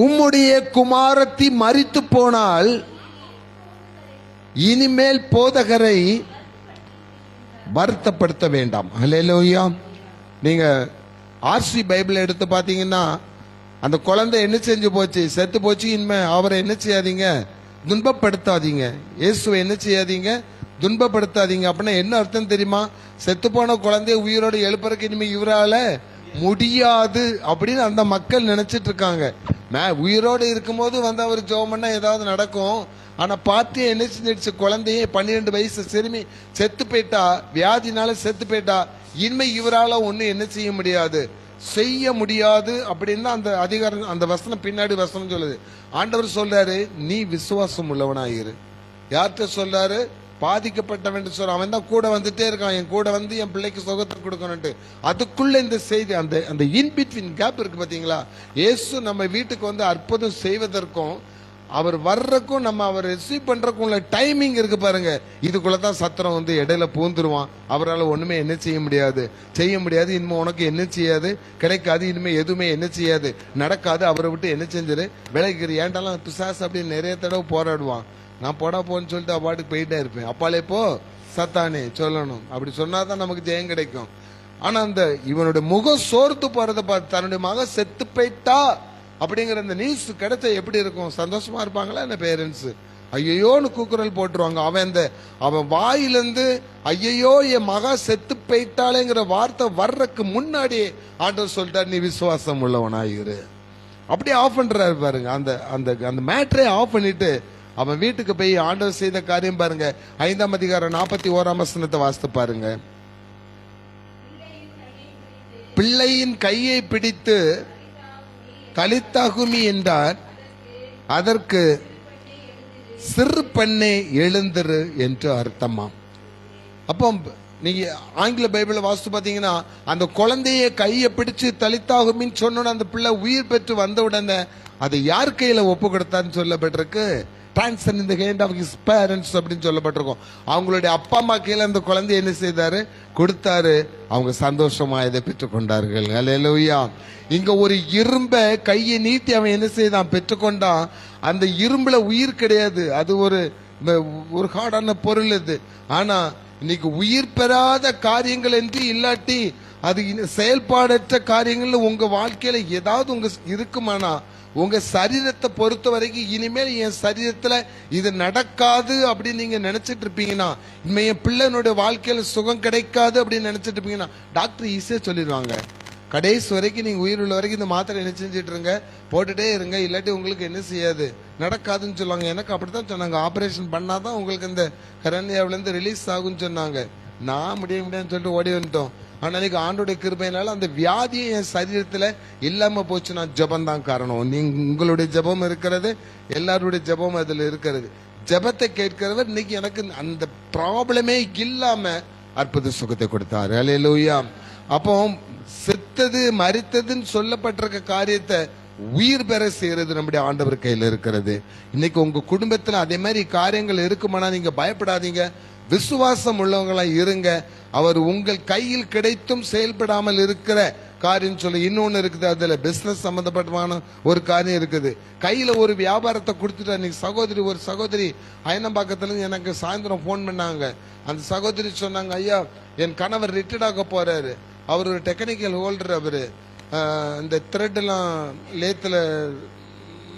உம்முடைய குமாரத்தி மரித்து போனால் இனிமேல் போதகரை வருத்தப்படுத்த வேண்டாம். அல்லேலூயா. நீங்க ஆர்சி பைபிள் எடுத்து பாத்தீங்கன்னா, அந்த குழந்தை என்ன செஞ்சு போச்சு, செத்து போச்சு. இனிமே அவரை என்ன செய்யாதீங்க, துன்பப்படுத்தாதீங்க. இயேசுவை என்ன செய்யாதீங்க, துன்பப்படுத்தாதீங்க. அப்படின்னா என்ன அர்த்தம் தெரியுமா? செத்து போன குழந்தைய உயிரோடு எழுப்புறதுக்கு இனிமே இவரால முடியாது அப்படின்னு அந்த மக்கள் நினைச்சிட்டு இருக்காங்க. உயிரோடு இருக்கும்போது வந்து அவர் ஜெபம் பண்ணா ஏதாவது நடக்கும். ஆனா பாத்தியா என்ன செஞ்சிடுச்சு, குழந்தையே 12 வயசு சிறுமி செத்து போயிட்டா, வியாதினால செத்து போயிட்டா. இனிமே இவரால ஒண்ணு என்ன செய்ய முடியாது, செய்ய முடியாது அப்படின்னு அந்த அதிகாரம், அந்த வசனம் பின்னாடி வசனம் சொல்லுது. ஆண்டவர் சொல்றாரு, நீ விசுவாசம் உள்ளவனாயிரு. யார்கிட்ட சொல்றாரு? பாதிக்கப்பட்டவன் சொல்ற. அவன் தான் கூட வந்துட்டே இருக்கான், என் கூட வந்து என் பிள்ளைக்கு சுகத்தை கொடுக்கணும்ட்டு. அதுக்குள்ள இந்த செய்தி, அந்த இன்பிட்வீன் கேப் இருக்கு பாத்தீங்களா? இயேசு நம்ம வீட்டுக்கு வந்து அற்புதம் செய்வதற்கும் அவர் வர்றக்கும் நம்ம அவர் ரிசீவ் பண்றதுக்கும் உள்ள டைமிங் இருக்கு பாருங்க. இதுக்குள்ளதான் சத்திரம் வந்து இடையில பூந்துருவான். அவரால் ஒண்ணுமே என்ன செய்ய முடியாது. இனிமே உனக்கு என்ன செய்யாது, கிடைக்காது. இனிமே எதுவுமே என்ன செய்யாது, நடக்காது. அவரை விட்டு என்ன செஞ்சிரு, விலகிரு. ஏன்டாலாம் பிசாசு அப்படின்னு நிறைய தடவை போராடுவான். நான் போடா போன்னு சொல்லிட்டு அப்பாட்டுக்கு போயிட்டே இருப்பேன். அப்பாலே போ சத்தானே சொல்லணும். அப்படி சொன்னாதான் நமக்கு ஜெயம் கிடைக்கும். ஆனா அந்த இவனுடைய முகம் சோர்த்து போறதை பார்த்து, தன்னுடைய மகன் செத்து போயிட்டா அப்படிங்கிற அந்த நியூஸ் கிடைச்ச எப்படி இருக்கும்? சந்தோஷமா இருப்பாங்களா என்ன பேரண்ட்ஸ்? ஐயோன்னு கூக்குரல் போட்டுருவாங்க. அவன் வாயிலிருந்து ஐயோ என் மகா செத்து போயிட்டாளேங்கிற வார்த்தை வர்றதுக்கு முன்னாடியே ஆண்டவர் சொல்லிட்டார், நீ விசுவாசம் உள்ளவனாயிரு. அப்படியே ஆஃப் பண்றாரு பாருங்க. அந்த மேட்ரே ஆஃப் பண்ணிட்டு அவன் வீட்டுக்கு போய் ஆண்டவர் செய்த காரியம் பாருங்க. 5ஆம் அதிகாரம் 41ஆம் வசனத்தை வாசித்து பாருங்க. பிள்ளையின் கையை பிடித்து தலித்தாகுமி என்றார். அதற்கு சிறு பெண்ணே எழுந்திரு என்று அர்த்தமாம். அப்போ நீங்க ஆங்கில பைபிளை வாசித்து பாத்தீங்கன்னா, அந்த குழந்தைய கையை பிடிச்சு தலித்தாகுமின்னு சொன்ன அந்த பிள்ளை உயிர் பெற்று வந்த உடனே அதை யார் கையில ஒப்பு கொடுத்தான்னு சொல்லப்பட்டிருக்கு? Transfer in the hand of his parents அப்படின்னு சொல்லப்பட்டிருக்கும். அவங்களுடைய அப்பா அம்மா கையில அந்த குழந்தை என்ன செய்தாரு? கொடுத்தாரு. அவங்க சந்தோஷமா இதை பெற்றுக்கொண்டார்கள். அல்லேலூயா. இங்க ஒரு இரும்பை கையை நீட்டி அவன் என்ன செய்தான்? பெற்றுக்கொண்டான். அந்த இரும்புல உயிர் கிடையாது, அது ஒரு ஹார்டான பொருள் இது. ஆனா இன்னைக்கு உயிர் பெறாத காரியங்கள் என்று இல்லாட்டி அது செயல்பாடற்ற காரியங்கள்ல உங்க வாழ்க்கையில ஏதாவது உங்க இருக்குமானா, உங்க சரீரத்தை பொறுத்த வரைக்கும் இனிமேல் என் சரீரத்துல இது நடக்காது அப்படின்னு நீங்க நினைச்சிட்டு இருப்பீங்கன்னா, இனிமே என் பிள்ளைனுடைய வாழ்க்கையில சுகம் கிடைக்காது அப்படின்னு நினைச்சிட்டு இருப்பீங்கன்னா, டாக்டர் ஈஸியா சொல்லிடுவாங்க. கடைசி வரைக்கும் நீங்க உயிர் உள்ள வரைக்கும் இந்த மாத்திரை என்ன செஞ்சுட்டு இருங்க, போட்டுட்டே இருங்க, இல்லாட்டி உங்களுக்கு என்ன செய்யாது, நடக்காதுன்னு சொல்லுவாங்க. எனக்கு அப்படித்தான் சொன்னாங்க. ஆபரேஷன் பண்ணாதான் உங்களுக்கு இந்த கரண்யாவில இருந்து ரிலீஸ் ஆகும்னு சொன்னாங்க. நான் முடியாதுன்னு சொல்லிட்டு ஓடி வந்துட்டோம். ஆனா இன்னைக்கு ஆண்டோடைய கிருபையினால அந்த வியாதியை என் சரீரத்துல இல்லாம போச்சு. நான் ஜபம் தான் காரணம். உங்களுடைய ஜபம் இருக்கிறது, எல்லாருடைய ஜபம் அதுல இருக்கிறது. ஜபத்தை கேட்கிறவர் இன்னைக்கு எனக்கு அந்த ப்ராப்ளமே இல்லாம அற்புத சுகத்தை கொடுத்தாரு. அல்லேலூயா. அப்போ செத்தது மரித்ததுன்னு சொல்லப்பட்டிருக்க காரியத்தை உயிர் பெற செய்யறது நம்முடைய ஆண்டவர் கையில இருக்கிறது. இன்னைக்கு உங்க குடும்பத்துல அதே மாதிரி காரியங்கள் இருக்குமானா நீங்க பயப்படாதீங்க, விசுவாசம் உள்ளவங்களா இருங்க. அவர் உங்கள் கையில் கிடைத்தும் செயல்படாமல் இருக்கிற காரியம் சொல்லி இன்னொன்னு இருக்குது. அதுல பிசினஸ் சம்பந்தப்பட்டமான ஒரு காரியம் இருக்குது. கையில ஒரு வியாபாரத்தை கொடுத்துட்டு அன்னைக்கு ஒரு சகோதரி அயனம்பாக்கத்துல எனக்கு சாயந்தரம் போன் பண்ணாங்க. அந்த சகோதரி சொன்னாங்க, ஐயா என் கணவர் ரிட்டையர்ட் ஆக போறாரு, அவர் ஒரு டெக்னிக்கல் ஹோல்டர், அவரு இந்த த்ரெட் எல்லாம் லேத்துல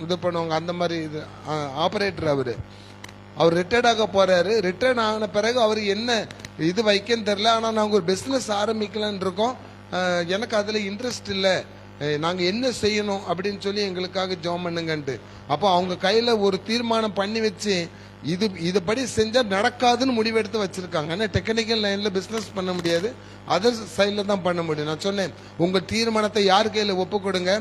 இது பண்ணுவாங்க, அந்த மாதிரி இது ஆபரேட்டர். அவர் ரிட்டையர்ட் ஆக போறாரு. ரிட்டையர்ட் ஆன பிறகு அவர் என்ன இது வைக்கன்னு தெரியல, ஆனா நாங்க ஒரு பிசினஸ் ஆரம்பிக்கலான் இருக்கோம், எனக்கு அதுல இன்ட்ரெஸ்ட் இல்லை, நாங்க என்ன செய்யணும் அப்படின்னு சொல்லி எங்களுக்காக ஜெபம் பண்ணுங்கன்ட்டு. அப்போ அவங்க கையில ஒரு தீர்மானம் பண்ணி வச்சு இதுபடி செஞ்சா நடக்காதுன்னு முடிவெடுத்து வச்சிருக்காங்க. ஏன்னா டெக்னிக்கல் லைன்ல பிசினஸ் பண்ண முடியாது, அதர் சைட்ல தான் பண்ண முடியும். நான் சொன்னேன், உங்க தீர்மானத்தை யார் கையில ஒப்பு கொடுங்க?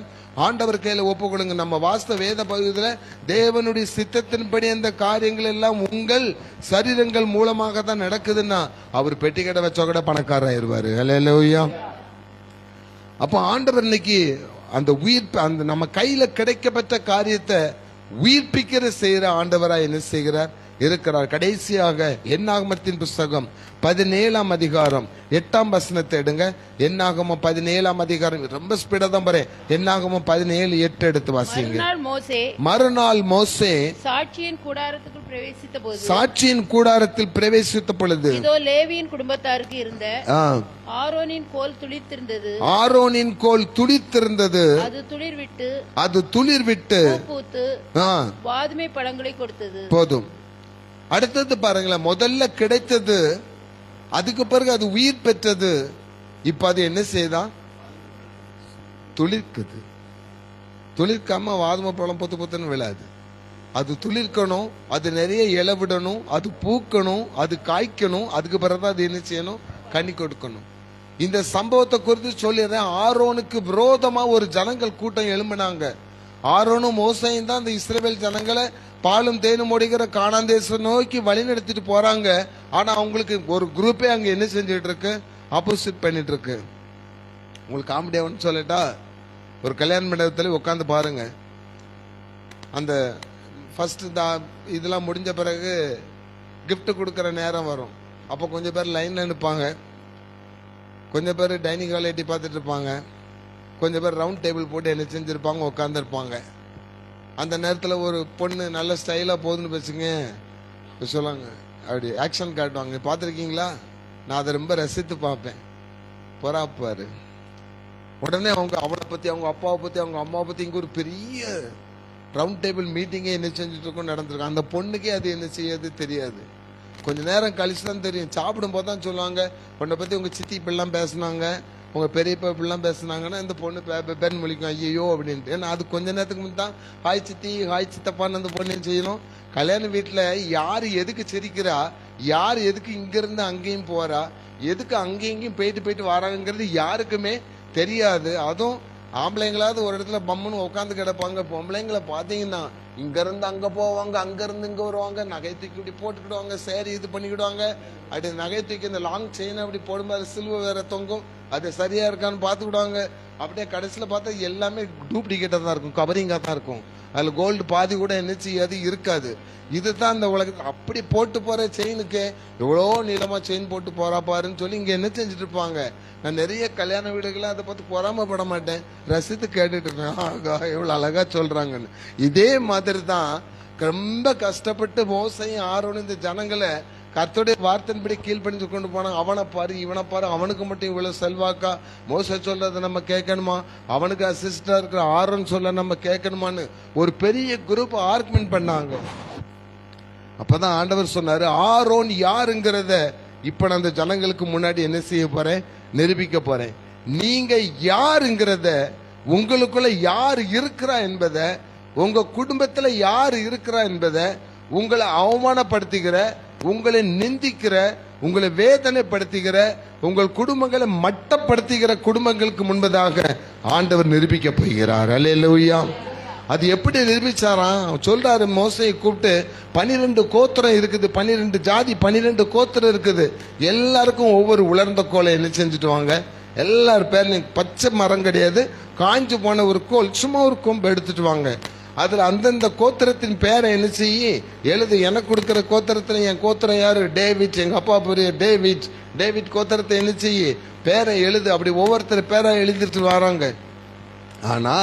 ஆண்டவர் கையில ஒப்பு கொடுங்க. நம்ம வாஸ்த வேத பகுதியில தேவனுடைய சித்தத்தின்படி அந்த காரியங்கள் எல்லாம் உங்கள் சரீரங்கள் மூலமாக தான் நடக்குதுன்னா அவர் பெட்டி கடை வச்சா கூட பணக்காரர் ஆயிருவாரு. அல்லேலூயா. அப்போ ஆண்டவர் இன்னைக்கு அந்த அந்த நம்ம கையில கிடைக்கப்பட்ட காரியத்தை உயிர்ப்பிக்கிற செய்யற ஆண்டவரா என்ன செய்கிறார் இருக்கிறார். கடைசியாக என்னாகமத்தின் புஸ்தகம் 17ஆம் அதிகாரம் 8ஆம் வசனத்தை எடுங்க. என்னாகமம் 17ஆம் அதிகாரம் ரொம்ப ஸ்பீடா தான் பாரு. என்னாகமம் 17:8 எடுத்து வாசிங்க. மறுநாள் மோசே சாட்சியின் கூடாரத்தில் பிரவேசித்த பொழுது இதோ லேவியின் குடும்பத்தாருக்கு இருந்த ஆரோனின் கோல் துளித்திருந்தது. அது துளிர் விட்டு பூத்து வாதுமை பழங்களை கொடுத்தது. போதும். அடுத்தது பாருங்களேன், முதல்ல கிடைத்தது, அதுக்கு பிறகு அது உயிர் பெற்றது. இப்ப அது என்ன செய்தான்? துளிர்க்குது. துளிர்க்காம வாதுமை பழம் பொத்து பொத்துன்னு விழாது. அது துளிர்க்கணும், அது நிறைய இலை விடணும், அது பூக்கணும், அது காய்க்கணும், அதுக்கு பிறகுதான் அது என்ன செய்யணும்? கனி கொடுக்கணும். இந்த சம்பவத்தை குறித்து சொல்லிடுறேன். ஆரோனுக்கு விரோதமா ஒரு ஜனங்கள் கூட்டம் எழும்பினாங்க. ஆரோனும் மோசையும் தான் இந்த இஸ்ரவேல் ஜனங்களை பாலும் தேனும் ஓடுகிற கானான் தேசம் நோக்கி வழி நடத்திட்டு போறாங்க. ஆனா அவங்களுக்கு ஒரு குரூப்பே அங்க என்ன செஞ்சுட்டு இருக்கு? ஆப்போசிட் பண்ணிட்டு இருக்கு. உங்களுக்கு காமெடியான்னு சொல்லட்டா, ஒரு கல்யாண மண்டபத்தில் உட்காந்து பாருங்க. அந்த ஃபர்ஸ்ட் இதெல்லாம் முடிஞ்ச பிறகு கிஃப்ட் கொடுக்கற நேரம் வரும். அப்போ கொஞ்சம் பேர் லைன்ல நிற்பாங்க, கொஞ்சம் பேர் டைனிங் ஹால் எட்டி பார்த்துட்டு இருப்பாங்க, கொஞ்சம் பேர் ரவுண்ட் டேபிள் போட்டு என்ன செஞ்சிருப்பாங்க, உட்காந்துருப்பாங்க. அந்த நேரத்தில் ஒரு பொண்ணு நல்ல ஸ்டைலாக போகுதுன்னு பேசுங்க சொல்லுவாங்க, அப்படி ஆக்ஷன் காட்டுவாங்க. பார்த்துருக்கீங்களா? நான் அதை ரொம்ப ரசித்து பார்ப்பேன். பொறாப்பாரு. உடனே அவளை பற்றி, அவங்க அப்பாவை பற்றி, அவங்க அம்மாவை பற்றி இங்கே ஒரு பெரிய ரவுண்ட் டேபிள் மீட்டிங்கே என்ன செஞ்சுட்டு இருக்கோம் நடந்திருக்கும். அந்த பொண்ணுக்கே அது என்ன செய்யாது தெரியாது. கொஞ்ச நேரம் கழிச்சு தான் தெரியும். சாப்பிடும் போது தான் சொல்லுவாங்க, உன்னை பற்றி உங்கள் சித்தி இப்படிலாம் பேசினாங்க, உங்க பெரியப்பா இப்படிலாம் பேசுனாங்கன்னா இந்த பொண்ணு பெண் முழிக்கும் ஐயோ அப்படின்ட்டு. ஏன்னா அது கொஞ்ச நேரத்துக்கு முன்னாடி தான் ஹாய் சித்தி ஹாய் சித்தப்பான்னு அந்த பொண்ணையும் செய்யணும். கல்யாண வீட்டுல யாரு எதுக்கு சிரிக்கிறா, யார் எதுக்கு இங்க இருந்து அங்கேயும் போறா, எதுக்கு அங்கேயும் இங்கேயும் போயிட்டு வராங்கிறது யாருக்குமே தெரியாது. அதுவும் ஆம்பளைங்களாவது ஒரு இடத்துல பம்முன்னு உட்காந்து கிடப்பாங்க. பொம்பளைங்களை பாத்தீங்கன்னா இங்க இருந்து அங்க போவாங்க, அங்க இருந்து இங்க வருவாங்க, நகை தூக்கி இப்படி போட்டுக்கிடுவாங்க, சேரி இது பண்ணிக்கிடுவாங்க. அப்படி நகை தூக்கி இந்த லாங் செயின் அப்படி போடும்போது சிலுவை வேற தொங்கும், அது சரியா இருக்கான்னு பாத்துக்கிடுவாங்க. அப்படியே கடைசியில பார்த்தா எல்லாமே டூப்ளிகேட்டா தான் இருக்கும், கவரிங்கா தான் இருக்கும். அதுல கோல்டு பாதி கூட என்ன செய்யாது, இருக்காது. இதுதான் இந்த உலகத்துல அப்படி போட்டு போற செயினுக்கு எவ்வளோ நீளமா செயின் போட்டு போறா பாருன்னு சொல்லி இங்க என்ன செஞ்சுட்டு இருப்பாங்க. நான் நிறைய கல்யாண வீடுகளை அதை பார்த்து பொறாமப்பட மாட்டேன், ரசித்து கேட்டுட்டு இருக்கேன். ஆகா எவ்வளவு அழகா சொல்றாங்கன்னு. இதே மாதிரி தான் ரொம்ப கஷ்டப்பட்டு மோசையும் ஆரோனும் இந்த ஜனங்களை கர்த்தருடைய வார்த்தையின்படி கீழ்ப்பணிஞ்சு கொண்டு போனாங்க. அவனை பாரு இவனை பாரு, அவனுக்கு மட்டும் இவ்வளவு செல்வாக்கா, மோச சொல்றதை நம்ம கேட்கணுமா, அவனுக்கு அசிஸ்டா இருக்கிற ஆரோன் சொல்ல நம்ம கேட்கணுமான்னு ஒரு பெரிய குரூப் ஆர்குமெண்ட் பண்ணாங்க. அப்பதான் ஆண்டவர் சொன்னாரு, ஆரோன் யாருங்கிறத இப்ப நான் அந்த ஜனங்களுக்கு முன்னாடி என்ன செய்ய போறேன், நிரூபிக்க போறேன். நீங்க யாருங்கிறத, உங்களுக்குள்ள யார் இருக்கிறா என்பதை, உங்க குடும்பத்துல யார் இருக்கிறா என்பதை, உங்களை அவமானப்படுத்துகிற, உங்களை நிந்திக்கிற, உங்களை வேதனைப்படுத்துகிற, உங்கள் குடும்பங்களை மட்டப்படுத்துகிற குடும்பங்களுக்கு முன்பதாக ஆண்டவர் நிரூபிக்க போகிறார். அல்லேலூயா. அது எப்படி நிரூபிச்சாராம் சொல்றாரு. மோசையை கூப்பிட்டு 12 கோத்திரம் இருக்குது, 12 ஜாதி, 12 கோத்திரம் இருக்குது. எல்லாருக்கும் ஒவ்வொரு உலர்ந்த கோலை என்ன செஞ்சுட்டு வாங்க. எல்லாரும் பேர்லையும் பச்சை மரம் கிடையாது, காஞ்சு போன ஒரு கோல், சும்மா ஒரு கொம்பு எடுத்துட்டு வாங்க. அதுல அந்தந்த கோத்திரத்தின் பேரை என்ன செய்ய எழுது. எனக்கு கொடுக்கிற கோத்திரத்துல என் கோத்திரம் யாரு, டேவிட், எங்க அப்பா பெரிய டேவிட், டேவிட் கோத்திரத்தை என்ன செய்ய பேரை எழுது. அப்படி ஒவ்வொருத்தர் பேரை எழுதிட்டு வராங்க. ஆனா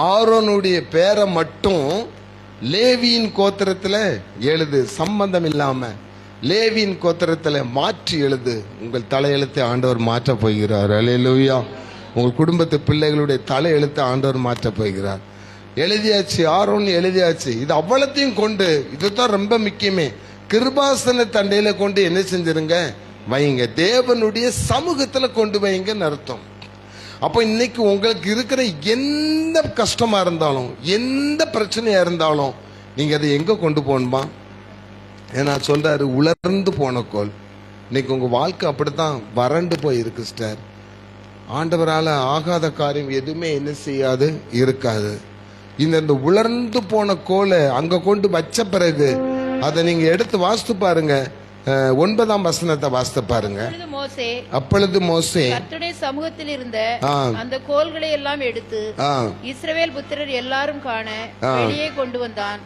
ஆரோனுடைய பேரை மட்டும் லேவியின் கோத்திரத்துல எழுது, சம்பந்தம் இல்லாம லேவியின் கோத்திரத்துல மாற்றி எழுது. உங்கள் தலையெழுத்தை ஆண்டவர் மாற்ற போகிறார். அல்லேலூயா. உங்கள் குடும்பத்து பிள்ளைகளுடைய தலையெழுத்தை ஆண்டவர் மாற்ற போகிறார். எழுதியாச்சு, ஆரோன் எழுதியாச்சு. இது அவ்வளத்தையும் கொண்டு, இதுதான் ரொம்ப முக்கியமே, கிருபாசன தண்டையில கொண்டு என்ன செஞ்சிருங்க, வைங்க. தேவனுடைய சமூகத்துல கொண்டு வைங்கன்னு அர்த்தம். அப்ப இன்னைக்கு உங்களுக்கு இருக்கிற எந்த கஷ்டமா இருந்தாலும், எந்த பிரச்சனையா இருந்தாலும், நீங்க அதை எங்க கொண்டு போகணுமா? ஏன்னா சொல்றாரு, உலர்ந்து போன கோல். இன்னைக்கு உங்க வாழ்க்கை அப்படித்தான் வறண்டு போயிருக்கு சிஸ்டர். ஆண்டவரால ஆகாத காரியம் எதுவுமே என்ன செய்யாது, இருக்காது. இந்த உலர்ந்து போன கோலை அங்க கொண்டு வச்ச பிறகு அதை நீங்க எடுத்து வாசித்து பாருங்க. 9ஆம் வசனத்தை வாசித்து பாருங்க. அப்பொழுது மோசே கர்த்தருடைய சமூகத்தில் இருந்த அந்த கோல்களை எல்லாம் எடுத்து இஸ்ரவேல் புத்திரர் எல்லாரும் காண வெளியே கொண்டு வந்தான்.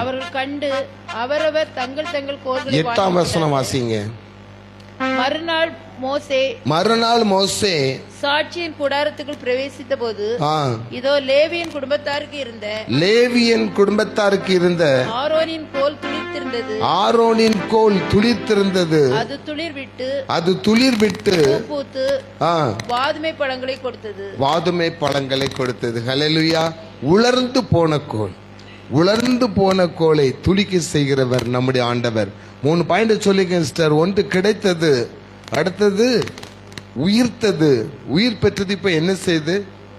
அவர்கள் கண்டு அவரவர் தங்கள் தங்கள் கோல்களை 8ஆம் வசனம் வாசிங்க. மறுநாள் மோசே சாட்சியின் கூடாரத்துக்குள் பிரவேசித்த போது இதோ லேவியன் குடும்பத்தாருக்கு இருந்த ஆரோனின் கோல் துளிர்த்திருந்தது. அது துளிர் விட்டு பூத்து வாதுமை பழங்களை கொடுத்தது. ஹல்லேலூயா. உலர்ந்து போன கோலை துளிக்க செய்கிறவர் நம்முடைய ஆண்டவர். 3 பாயிண்ட் சொல்லிக்க சிஸ்டர். 1 கிடைத்தது, அடுத்தது உயிர்த்தது, உயிர் பெற்றது. இப்ப என்ன செய்யுது,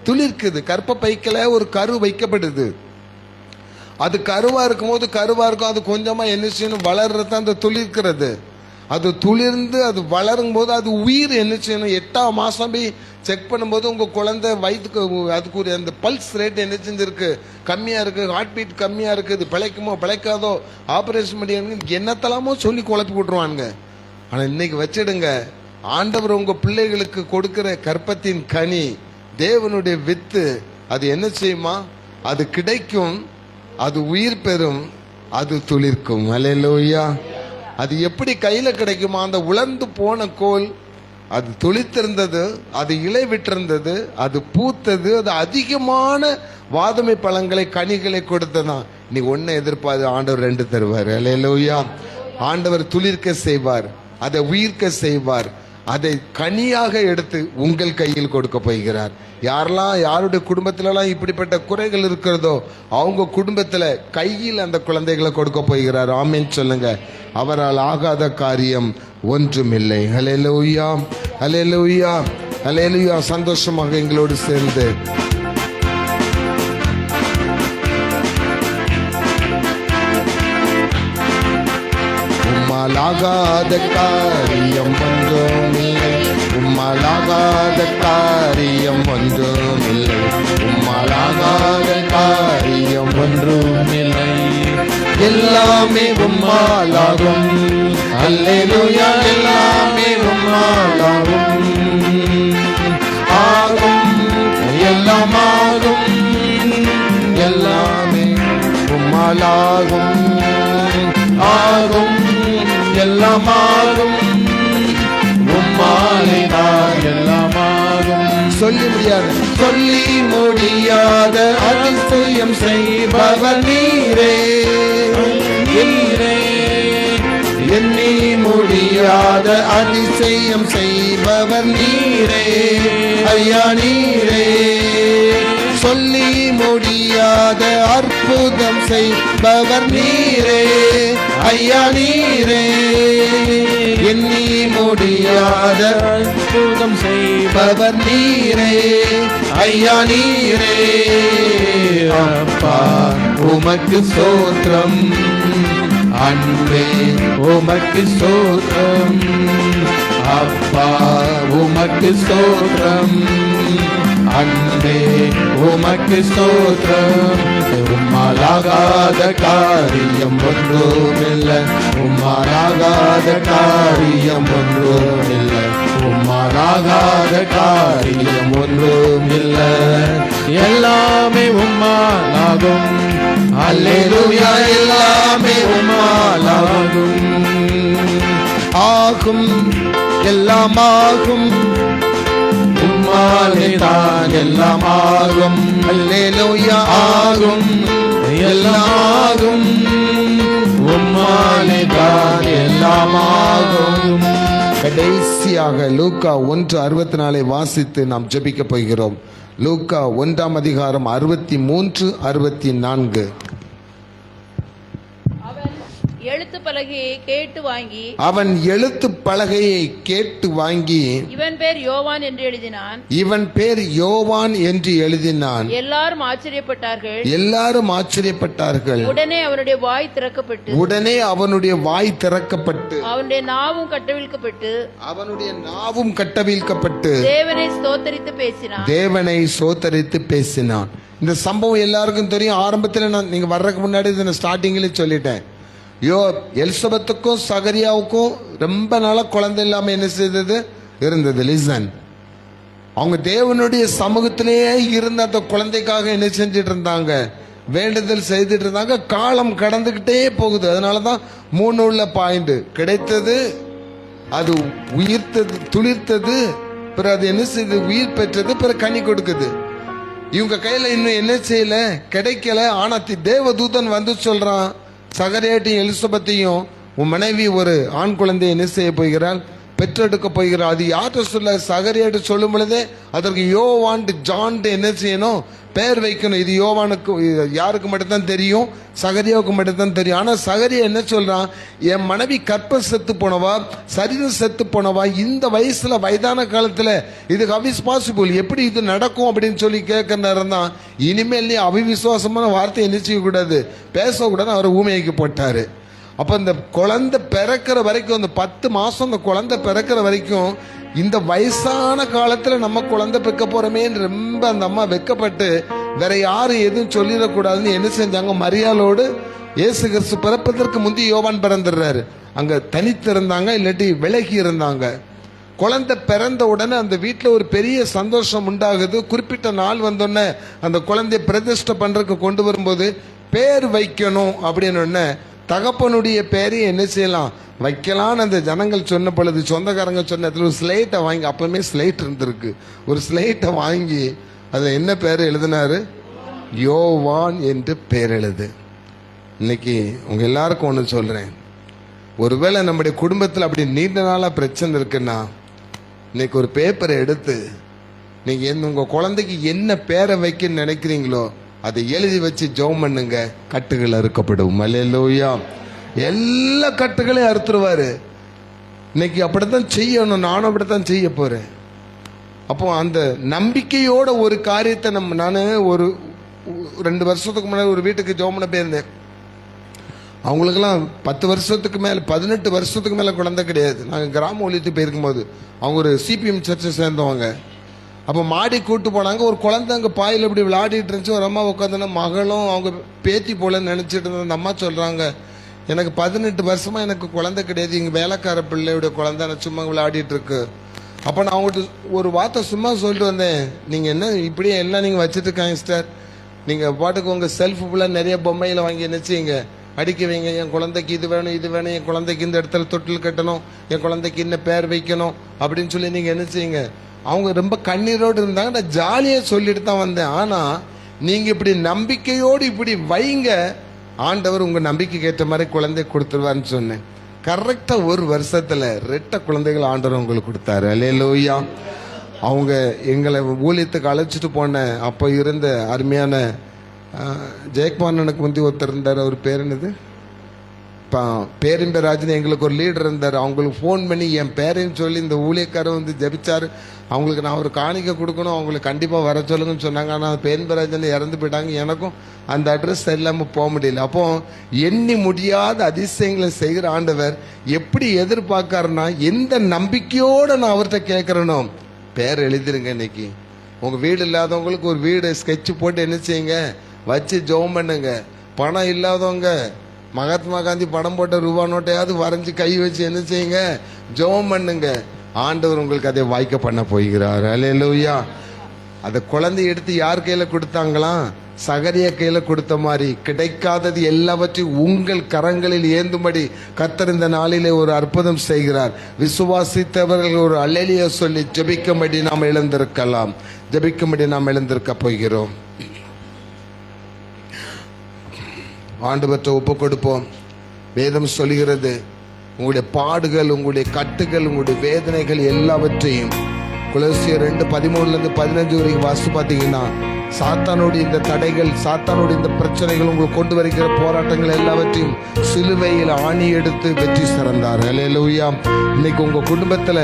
துளிர்க்குது. கற்ப பைக்கல ஒரு கரு வைக்கப்படுது. அது கருவா இருக்கும் போது அது கொஞ்சமா என்ன செய்யணும், வளர்றது அந்த துளிர்க்கிறது. அது துளிர்ந்து அது வளரும் போது அது உயிர் என்ன செய்யணும், 8ஆம் மாசம் போய் செக் பண்ணும்போது உங்க குழந்தை வயிற்றுக்கு அதுக்குரிய அந்த பல்ஸ் ரேட் என்ன செஞ்சிருக்கு, கம்மியா இருக்கு, ஹார்ட் பீட் கம்மியா இருக்குது, பிழைக்குமோ பிழைக்காதோ, ஆபரேஷன் பண்ணி என்னத்தலாமோ சொல்லி குழப்பி விட்டுருவானுங்க. ஆனா இன்னைக்கு வச்சிடுங்க, ஆண்டவர் உங்க பிள்ளைகளுக்கு கொடுக்கிற கற்பத்தின் கனி, தேவனுடைய வித்து, அது என்ன செய்யுமா, அது கிடைக்கும், அது உயிர் பெறும், அது துளிர்க்கும். அல்லேலூயா. அது எப்படி கையில கிடைக்குமா, அந்த உலர்ந்து போன கோல் அது துளித்திருந்தது, அது இலை விட்டிருந்தது, அது பூத்தது, அது அதிகமான வாதுமை பழங்களை கனிகளை கொடுத்ததான். நீ ஒன்னு எதிர்பார்த்து ஆண்டவர் 2 தருவார். அல்லேலூயா. ஆண்டவர் துளிர்க்க செய்வார், அதை உயிர்க்க செய்வார், அதை கனியாக எடுத்து உங்கள் கையில் கொடுக்க போகிறார். யாரெல்லாம் யாருடைய குடும்பத்திலலாம் இப்படிப்பட்ட குறைகள் இருக்கிறதோ அவங்க குடும்பத்துல கையில் அந்த குழந்தைகளை கொடுக்க போகிறார். ஆமென் சொல்லுங்க. அவரால் ஆகாத காரியம் ஒன்றுமில்லை. ஹல்லேலூயா, ஹல்லேலூயா. அல்லேலூயா. சந்தோஷமாக எங்களோடு சேர்ந்து உம்மாலாகாத காரியம் ஒன்றுமில்லை, உம்மாலாகாத காரியம் ஒன்றுமில்லை, உம்மாலாகாத காரியம் ஒன்றுமில்லை, எல்லாமே உம்மாலாகும். அல்லேலூயா. எல்லாமே உம்மாலாகும். ஆகும், எல்லாமாகும், எல்லாமே உம்மாலாகும். ஆகும், எல்லாமாகும், உம்மாலேதான் எல்லாமாகும். சொல்லி முடியாத அதிசயம் செய்பவர் நீரே, எண்ணி முடியாத அதிசயம் செய்பவர் நீரே, ஐயா நீரே. சொல்லி முடியாத அற்புதம் செய்பவர் நீரே, ஐயா நீரே. எண்ணி முடியாத அற்புதம் செய்பவர் நீரே, ஐயா நீரே. அப்பா உமக்கு ஸ்தோத்திரம், அன்பே உமக்கு ஸ்தோத்திரம், அப்பா உமக்கு ஸ்தோத்திரம், அன்பே உமக்கு ஸ்தோத்திரம். உம்மாலாகாத காரியம் ஒன்றுமில்லை, உம்மாலாகாத காரியம் ஒன்றுமில்லை, உம்மாலாகாத காரியம் ஒன்றுமில்லை, எல்லாமே உம்மாலாகும். அல்லேலூயா. எல்லாமே உம்மாலாகும். ஆகும், எல்லாமாகும், உம்மாலேதான் எல்லாமாகும். அல்லேலூயா. ஆகும், எல்லாமாகும், உம்மாலேதான் எல்லாமாகும். கடைசியாக லூக்கா 1:64 வாசித்து நாம் ஜெபிக்க போகிறோம். லூக்கா 1 அதிகாரம் 63, 64. எழுத்து பலகையை கேட்டு வாங்கி, அவன் எழுத்து பலகையை கேட்டு வாங்கி, இவன் பேர் யோவான் என்று எழுதினான். இவன் பேர் யோவான் என்று எழுதினான். எல்லாரும் ஆச்சரியப்பட்டார்கள். எல்லாரும் ஆச்சரியப்பட்டார்கள். உடனே அவனுடைய வாய் திறக்கப்பட்டு, உடனே அவனுடைய வாய் திறக்கப்பட்டு, அவனுடைய நாவும் கட்டவிழ்க்கப்பட்டு, அவனுடைய நாவும் கட்டவிழ்க்கப்பட்டு தேவனை ஸ்தோத்தரித்து பேசினான். தேவனை ஸ்தோத்தரித்து பேசினான். இந்த சம்பவம் எல்லாருக்கும் தெரியும். ஆரம்பத்தில் நான் நீங்க வர்றதுக்கு முன்னாடி இதை ஸ்டார்டிங்ல சொல்லிட்டேன். எலிசபெத்துக்கும் சகரியாவுக்கும் ரொம்ப நாளா குழந்தை இல்லாம என்ன செய்தது இருந்தது. லிசன். அவங்க தேவனுடைய சமூகத்திலேயே இருந்த அந்த குழந்தைக்காக என்ன செஞ்சிட்டு இருந்தாங்க, வேண்டுதல் செய்துட்டு இருந்தாங்க. காலம் கடந்துகிட்டே போகுது. அதனாலதான் 3 உள்ள பாயிண்ட் கிடைத்தது, அது உயிர்த்தது, துளிர்த்தது, பிறகு அது என்ன செய்யுது, உயிர் பெற்றது, பிறகு கனி கொடுக்குது. இவங்க கையில இன்னும் என்ன செய்யல, கிடைக்கல. ஆனா தேவதூதன் வந்து சொல்றான், சகரியாட்டையும் எலிசபெத்தையும் உன் மனைவி ஒரு ஆண் குழந்தை என்ன செய்ய போகிறாள், பெற்றெடுக்க போகிறாள். அது யார்கிட்ட சொல்ல, சகரியாட்டு சொல்லும் பொழுதே அதற்கு யோவான் ஜான் என்ன செய்யணும், பெயர் வைக்கணும். இது யோவானுக்கு யாருக்கு மட்டும்தான் தெரியும், சகரியாவுக்கு மட்டும்தான் தெரியும். ஆனா சகரியா என்ன சொல்றான், என் மனைவி கற்ப செத்து போனவா, சரீரம் செத்து போனவா, இந்த வயசுல வயதான காலத்துல இது ஹவ் இஸ் பாசிபிள், எப்படி இது நடக்கும் அப்படின்னு சொல்லி கேட்க நேரம் தான் இனிமேல் நீ அவிவிசுவாசமான வார்த்தை என்ன செய்யக்கூடாது, பேசக்கூடாது. அவர் ஊமைக்கு போட்டாரு. அப்ப இந்த குழந்தை பிறக்கிற வரைக்கும், அந்த 10 மாசம் அந்த குழந்தை பிறக்கிற வரைக்கும், இந்த வயசான காலத்துல நம்ம குழந்தை பெக்க போறோமே ரொம்ப அந்த அம்மா வெக்கப்பட்டு வேற யாரும் எதுவும் சொல்லிடக்கூடாதுன்னு என்ன செஞ்சாங்க, மரியாளோடு இயேசு கிறிஸ்து பிறப்பதற்கு முந்தி யோவான் பிறந்துடுறாரு. அங்க தனித்து இருந்தாங்க, இல்லாட்டி விலகி இருந்தாங்க. குழந்தை பிறந்த உடனே அந்த வீட்டில் ஒரு பெரிய சந்தோஷம் உண்டாகுது. குறிப்பிட்ட நாள் வந்தோடனே அந்த குழந்தைய பிரதிஷ்டை பண்றதுக்கு கொண்டு வரும்போது பேர் வைக்கணும் அப்படின்னு தகப்பனுடைய பேரையும் என்ன செய்யலாம், வைக்கலான்னு அந்த ஜனங்கள் சொன்ன பொழுது, சொந்தக்காரங்க சொன்ன இடத்துல ஒரு ஸ்லேட்டை வாங்கி, அப்பவுமே ஸ்லேட் இருந்திருக்கு, ஒரு ஸ்லேட்டை வாங்கி அதில் என்ன பேர் எழுதினாரு, யோவான் என்று பேர் எழுது. இன்னைக்கு உங்க எல்லாருக்கும் ஒன்று சொல்றேன், ஒருவேளை நம்முடைய குடும்பத்தில் அப்படி நீண்ட நாளாக பிரச்சனை இருக்குன்னா, இன்னைக்கு ஒரு பேப்பரை எடுத்து நீங்க உங்க குழந்தைக்கு என்ன பேரை வைக்க நினைக்கிறீங்களோ அதை எழுதி வச்சு ஜெபம் பண்ணுங்க, கட்டுகள் அறுக்கப்படும். அல்லேலூயா. எல்லா கட்டுகளையும் அறுத்துருவாரு. இன்னைக்கு அப்படித்தான் செய்யணும். நானும் அப்படித்தான் செய்ய போறேன். அப்போ அந்த நம்பிக்கையோட ஒரு காரியத்தை நான் ஒரு 2 வருஷத்துக்கு முன்னாடி ஒரு வீட்டுக்கு ஜெபம் பண்ண போயிருந்தேன். அவங்களுக்கெல்லாம் 10 வருஷத்துக்கு மேலே 18 வருஷத்துக்கு மேலே குழந்தை கிடையாது. நாங்கள் கிராம ஊழியத்துக்கு போயிருக்கும்போது அவங்க ஒரு சிபிஎம் சர்ச்சை சேர்ந்தவங்க. அப்போ மாடி கூட்டு போனாங்க. ஒரு குழந்தை அங்கே பாயில் இப்படி விளையாடிட்டு இருந்துச்சு. ஒரு அம்மா உட்காந்துன்னா மகளும் அவங்க பேத்தி போல நினச்சிட்டு இருந்த அந்த அம்மா சொல்கிறாங்க, எனக்கு 18 வருஷமா எனக்கு குழந்தை கிடையாது, இங்கே வேலைக்கார பிள்ளையுடைய குழந்தை நான் சும்மா விளையாடிட்டு இருக்கு. அப்போ நான் அவங்ககிட்ட ஒரு வார்த்தை சும்மா சொல்லிட்டு வந்தேன், நீங்கள் என்ன இப்படியே எல்லாம் நீங்கள் வச்சுட்டு இருக்காங்க சிஸ்டர், நீங்கள் பாட்டுக்கு உங்கள் செல்ஃப் ஃபுல்லாக நிறைய பொம்மையில் வாங்கி நினச்சிங்க அடிக்க வைங்க. என் குழந்தைக்கு இது வேணும் இது வேணும், என் குழந்தைக்கு இந்த இடத்துல தொட்டில் கட்டணும், என் குழந்தைக்கு இன்ன பேர் வைக்கணும் அப்படின்னு சொல்லி நீங்கள் என்ன செய்யுங்க. அவங்க ரொம்ப கண்ணீரோடு இருந்தாங்க. நான் ஜாலியாக சொல்லிட்டு தான் வந்தேன். ஆனால் நீங்கள் இப்படி நம்பிக்கையோடு இப்படி வைங்க, ஆண்டவர் உங்கள் நம்பிக்கைக்கு ஏற்ற மாதிரி குழந்தை கொடுத்துருவான்னு சொன்னேன். கரெக்டாக ஒரு வருஷத்தில் 2 குழந்தைகள் ஆண்டவர் உங்களுக்கு கொடுத்தாரு. அல்லேலூயா. அவங்க எங்களை ஊழியத்துக்கு அழைச்சிட்டு போன அப்போ இருந்த அருமையான ஜெயக்குமாரனுக்கு முந்தி ஒருத்தர் இருந்தார். அவர் பேர் என்னது, பேரிம்பராஜன், எங்களுக்கு ஒரு லீடர் இருந்தார். அவங்களுக்கு ஃபோன் பண்ணி என் பேரையும் சொல்லி இந்த ஊழியக்காரர் வந்து ஜெபிச்சார். அவங்களுக்கு நான் ஒரு காணிக்கை கொடுக்கணும், அவங்களுக்கு கண்டிப்பாக வர சொல்லுங்கன்னு சொன்னாங்க. ஆனால் பேரிம்பராஜன் இறந்து போயிட்டாங்க. எனக்கும் அந்த அட்ரஸ் இல்லாமல் போக முடியல. அப்போ எண்ணி முடியாத அதிசயங்களை செய்கிற ஆண்டவர் எப்படி எதிர்பார்க்காருன்னா, எந்த நம்பிக்கையோடு நான் அவர்கிட்ட கேட்குறேனோ பேர் எழுதிருங்க. இன்னைக்கு உங்கள் வீடு இல்லாதவங்களுக்கு ஒரு வீடு ஸ்கெட்ச் போட்டு என்ன செய்யுங்க, வச்சு ஜெபம் பண்ணுங்க. பணம் இல்லாதவங்க மகாத்மா காந்தி படம் போட்ட ரூபா நோட்டையாவது வரைஞ்சி கை வச்சு என்ன செய்யுங்க, ஜெபம் பண்ணுங்க. ஆண்டவர் உங்களுக்கு அதை வாய்க்க பண்ண போகிறார். அல்லேலூயா. அதை குழந்தை எடுத்து யார் கையில கொடுத்தாங்களாம், சகரிய கையில கொடுத்த மாதிரி கிடைக்காதது எல்லாவற்றையும் உங்கள் கரங்களில் ஏந்தும்படி கர்த்தர் இந்த நாளிலே ஒரு அற்புதம் செய்கிறார். விசுவாசித்தவர்கள் ஒரு அல்லேலூயா சொல்லி ஜெபிக்கும்படி நாம் எழுந்திருக்கலாம். ஜெபிக்கும்படி நாம் எழுந்திருக்க போகிறோம். ஆண்டவற்றை ஒப்பு கொடுப்போம். வேதம் சொல்கிறது, உங்களுடைய பாடுகள், உங்களுடைய கட்டுகள், உங்களுடைய வேதனைகள் எல்லாவற்றையும் கொலோசியர் 2:13-15 வரைக்கும் வாசித்து பார்த்தீங்கன்னா, சாத்தானுடைய இந்த தடைகள், சாத்தானுடைய இந்த பிரச்சனைகள், உங்களுக்கு கொண்டு வருகிற போராட்டங்கள் எல்லாவற்றையும் சிலுவையில் ஆணி எடுத்து வெற்றி சிறந்தார். அல்லேலூயா. இன்னைக்கு உங்க குடும்பத்துல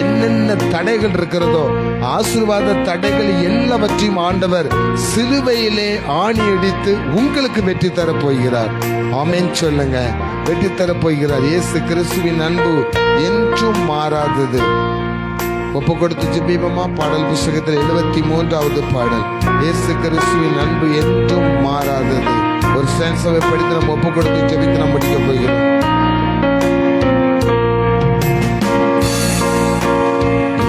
என்னென்ன தடைகள் இருக்கிறதோ, ஆசீர்வாத தடைகள் எல்லாவற்றையும் ஆண்டவர் சிலுவையிலே ஆணி அடித்து உங்களுக்கு வெற்றி தர போகிறார். ஆமென் சொல்லுங்க. வெற்றி தர போகிறார். இயேசு கிறிஸ்துவின் அன்பு என்றும் மாறாதது. ஒப்பு கொடுத்து ஜெபிப்போமா? பாடல் புஸ்தகத்தில் 73வது பாடல், இயேசு கிறிஸ்துவின் அன்பு என்றும் மாறாதது. ஒரு ஸ்டான்ஸாவை படித்து நம்ம ஒப்பு கொடுத்து ஜெபித்து நம்ம முடிக்க போகிறோம்.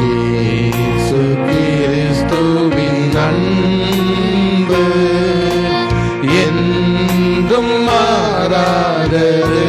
இயேசு கிறிஸ்துவின் அன்பு என்றும் மாறாதது.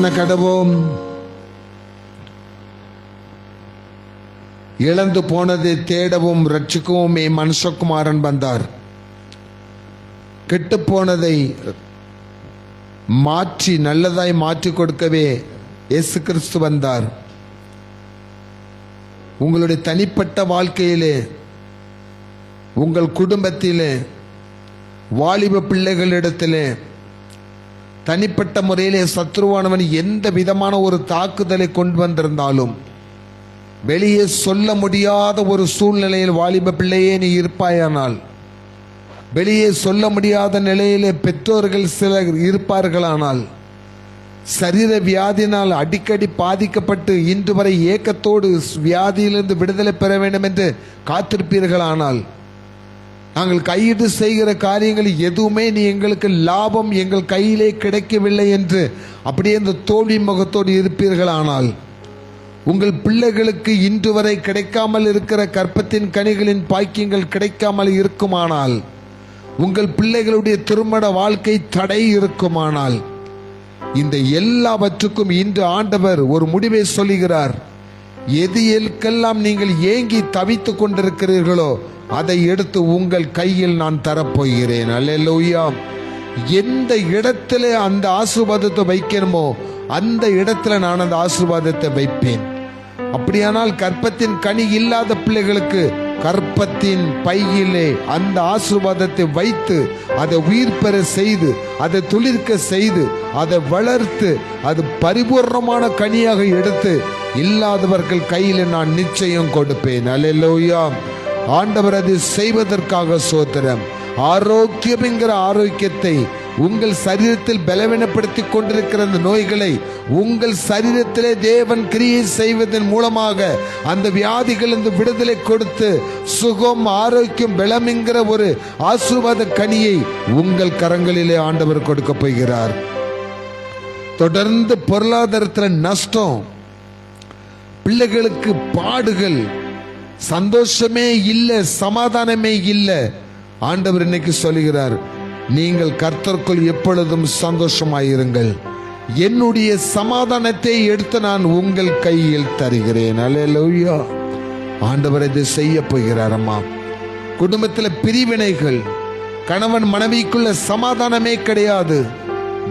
பண்ண கடவோம். இழந்து போனதை தேடவும் ரட்சிக்கவும் மனுஷகுமாரன் வந்தார். கெட்டு போனதை மாற்றி நல்லதாய் மாற்றி கொடுக்கவே இயேசு கிறிஸ்து வந்தார். உங்களுடைய தனிப்பட்ட வாழ்க்கையிலே, உங்கள் குடும்பத்திலே, வாலிப பிள்ளைகளிடத்திலே தனிப்பட்ட முறையிலே சத்ருவானவன் எந்த விதமான ஒரு தாக்குதலை கொண்டு வந்திருந்தாலும், வெளியே சொல்ல முடியாத ஒரு சூழ்நிலையில் வாலிப பிள்ளையே நீ இருப்பாயானால், வெளியே சொல்ல முடியாத நிலையிலே பெற்றோர்கள் சிலர் இருப்பார்களானால், சரீர வியாதியினால் அடிக்கடி பாதிக்கப்பட்டு இன்று வரை ஏக்கத்தோடு வியாதியிலிருந்து விடுதலை பெற வேண்டும் என்று காத்திருப்பீர்களானால், நாங்கள் கையிட்டு செய்கிற காரியங்கள் எதுவுமே நீ எங்களுக்கு லாபம் எங்கள் கையிலே கிடைக்கவில்லை என்று அப்படியே இந்த தோல்வி முகத்தோடு இருப்பீர்களானால், உங்கள் பிள்ளைகளுக்கு இன்று வரை கிடைக்காமல் இருக்கிற கற்பத்தின் கனிகளின் பாக்கியங்கள் கிடைக்காமல் இருக்குமானால், உங்கள் பிள்ளைகளுடைய திருமண வாழ்க்கை தடை இருக்குமானால், இந்த எல்லாவற்றுக்கும் இன்று ஆண்டவர் ஒரு முடிவை சொல்லுகிறார். எது எல்லாம் நீங்கள் ஏங்கி தவித்துக் கொண்டிருக்கிறீர்களோ அதை எடுத்து உங்கள் கையில் நான் தரப்போகிறேன். அல்லேலூயா. எந்த இடத்துல அந்த ஆசீர்வாதத்தை வைக்கணுமோ அந்த இடத்துல நான் அந்த ஆசீர்வாதத்தை வைப்பேன். அப்படியானால் கற்பத்தின் கனி இல்லாத பிள்ளைகளுக்கு கற்பத்தின் பையிலே அந்த ஆசீர்வாதத்தை வைத்து அதை உயிர் பெற செய்து, அதை துளிர்க்க செய்து, அதை வளர்த்து, அது பரிபூர்ணமான கனியாக எடுத்து இல்லாதவர்கள் கையில் நான் நிச்சயம் கொடுப்பேன். அல்லேலூயா. ஆண்டவர் அதை செய்வதற்காக ஸ்தோத்திரம். ஆரோக்கியம் என்கிற ஆரோக்கியத்தை, உங்கள் சரீரத்தில் பலவீனப்படுத்தி கொண்டிருக்கிற அந்த நோய்களை உங்கள் சரீரத்திலே தேவன் கிரியை செய்வதன் மூலமாக அந்த வியாதிகளிலிருந்து விடுதலை கொடுத்து சுகம், ஆரோக்கியம், பலம் என்கிற ஒரு ஆசீர்வாத கனியை உங்கள் கரங்களிலே ஆண்டவர் கொடுக்க போகிறார். தொடர்ந்து பொருளாதாரத்தில் நஷ்டம், பிள்ளைகளுக்கு பாடுகள், சந்தோஷமே இல்லை, சமாதானமே இல்லை. ஆண்டவர் இன்னைக்கு சொல்லுகிறார், நீங்கள் கர்த்தருக்குள் எப்பொழுதும் சந்தோஷமாயிருங்கள், என்னுடைய சமாதானத்தை எடுத்து நான் உங்கள் கையில் தருகிறேன். அல்லேலூயா. ஆண்டவர் இதை செய்ய போகிறார். அம்மா, குடும்பத்தில் பிரிவினைகள், கணவன் மனைவிக்குள்ள சமாதானமே கிடையாது,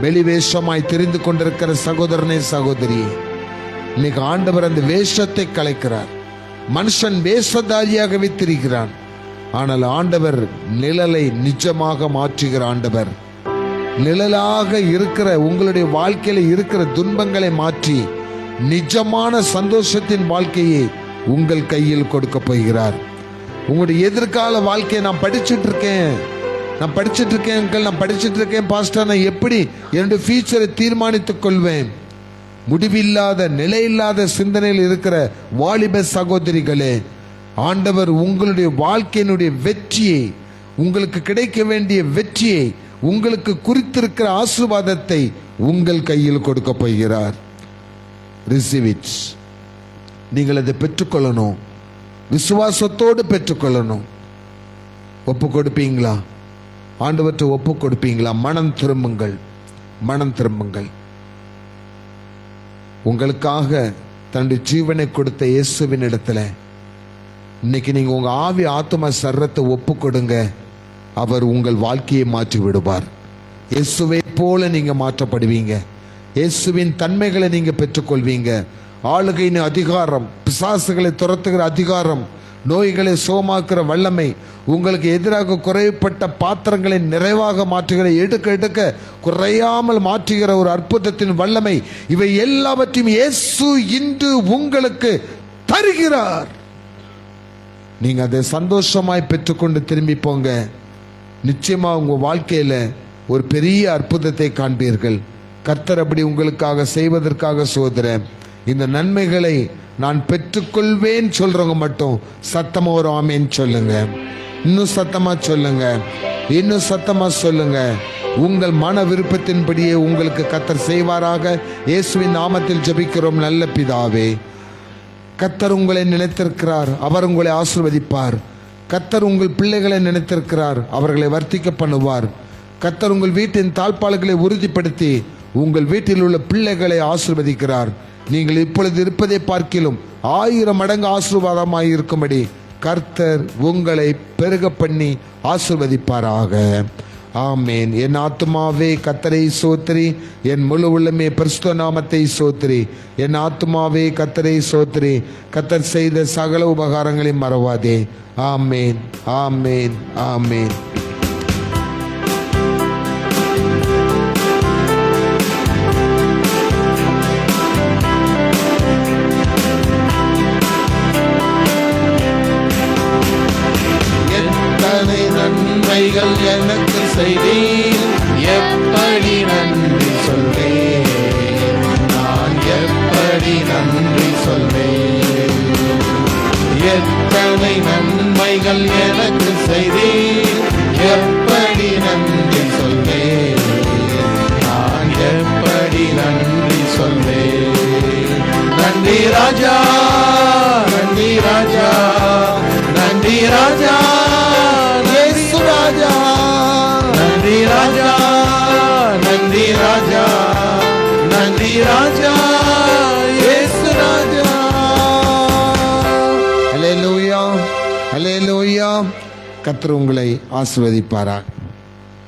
வெளிவேஷமாய் தெரிந்து கொண்டிருக்கிற சகோதரனே, சகோதரி, இன்னைக்கு ஆண்டவர் அந்த வேஷத்தை கலைக்கிறார். மனுஷன் வேஷதாரியாகவே திரிகிறான், ஆனால் ஆண்டவர் நிழலை நிஜமாக மாற்றுகிற ஆண்டவர். நிழலாக இருக்கிற உங்களுடைய வாழ்க்கையில இருக்கிற துன்பங்களை மாற்றி நிஜமான சந்தோஷத்தின் வாழ்க்கையை உங்கள் கையில் கொடுக்க போகிறார். உங்களுடைய எதிர்கால வாழ்க்கையை நான் படிச்சுட்டு இருக்கேன் பாஸ்டர், நான் எப்படி என்னுடைய ஃபியூச்சரை தீர்மானித்துக் கொள்வேன்? முடிவில்லாத நிலையில்லாத சிந்தனையில் இருக்கிற வாலிப சகோதரிகளே, ஆண்டவர் உங்களுடைய வாழ்க்கையினுடைய வெற்றியை, உங்களுக்கு கிடைக்க வேண்டிய வெற்றியை, உங்களுக்கு குறித்திருக்கிற ஆசீர்வாதத்தை உங்கள் கையில் கொடுக்க போகிறார். Receive it. நீங்கள் அதை பெற்றுக்கொள்ளணும், விசுவாசத்தோடு பெற்றுக்கொள்ளணும். ஒப்பு கொடுப்பீங்களா? ஆண்டவற்றை ஒப்பு கொடுப்பீங்களா? மனம் திரும்புங்கள், மனம் திரும்புங்கள். உங்களுக்காக தன்னுடைய ஜீவனை கொடுத்த இயேசுவின் இடத்துல இன்னைக்கு நீங்க உங்க ஆவி, ஆத்மா, சரீரத்தை ஒப்பு கொடுங்க. அவர் உங்கள் வாழ்க்கையை மாற்றி விடுவார். இயேசுவை போல நீங்க மாற்றப்படுவீங்க. இயேசுவின் தன்மைகளை நீங்க பெற்றுக்கொள்வீங்க. ஆளுகையின் அதிகாரம், பிசாசுகளை துரத்துகிற அதிகாரம், நோய்களை சுகமாக்குற வல்லமை, உங்களுக்கு எதிராக குறைப்பட்ட பாத்திரங்களை நிறைவாக மாற்றுகிற, எடுக்க எடுக்க குறையாமல் மாற்றுகிற ஒரு அற்புதத்தின் வல்லமை, இவை எல்லாவற்றையும் இயேசு இன்று உங்களுக்கு தருகிறார். நீங்க அதை சந்தோஷமாய் பெற்றுக்கொண்டு திரும்பி போங்க. நிச்சயமா உங்க வாழ்க்கையில ஒரு பெரிய அற்புதத்தை காண்பீர்கள். கர்த்தர் அப்படி உங்களுக்காக செய்வதற்காக சோதரேன். இந்த நன்மைகளை நான் பெற்றுக்கொள்வேன் சொல்றவங்க மட்டும் சத்தமா ஒரு ஆமேன் சொல்லுங்க. இன்னும் சத்தமா சொல்லுங்க, இன்னும் சத்தமா சொல்லுங்க. உங்கள் மன விருப்பத்தின்படியே உங்களுக்கு கர்த்தர் செய்வாராக. இயேசுவின் நாமத்தில் ஜெபிக்கிறோம் நல்ல பிதாவே. கர்த்தர் உங்களை நினைத்திருக்கிறார், அவர் உங்களை ஆசீர்வதிப்பார். கர்த்தர் உங்கள் பிள்ளைகளை நினைத்திருக்கிறார், அவர்களை வர்த்திக்க பண்ணுவார். கர்த்தர் உங்கள் வீட்டின் தாழ்பாள்களை உறுதிப்படுத்தி உங்கள் வீட்டில் உள்ள பிள்ளைகளை ஆசீர்வதிக்கிறார். நீங்கள் இப்பொழுது இருப்பதை பார்க்கிலும் 1000 மடங்கு ஆசீர்வாதமாய் இருக்கும்படி கர்த்தர் உங்களை பெருக பண்ணி ஆசீர்வதிப்பாராக. ஆமேன். என் ஆத்துமாவே கர்த்தரை சோத்திரி, என் முழு உள்ளமே பரிசுத்த நாமத்தை சோத்திரி. என் ஆத்துமாவே கர்த்தரை சோத்திரி, கர்த்தர் செய்த சகல உபகாரங்களை மறவாதே. ஆமேன், ஆமேன், ஆமேன். நன்மைகள் எனக்கு செய்தீர், எப்படி நன்றி சொல்வேன், நான் எப்படி நன்றி சொல்வேன். எத்தனை நன்மைகள் எனக்கு செய்தீர், எப்படி நன்றி சொல்வேன், நான் எப்படி நன்றி சொல்வேன். நன்றி ராஜா, நன்றி ராஜா, நன்றி ராஜா, ராஜா, நன்றி ராஜா, நன்றி ராஜா, நன்றி ராஜா, இயேசு ராஜா. ஹல்லேலூயா, ஹல்லேலூயா. கர்த்தர் உங்களை ஆசீர்வதிப்பாராக.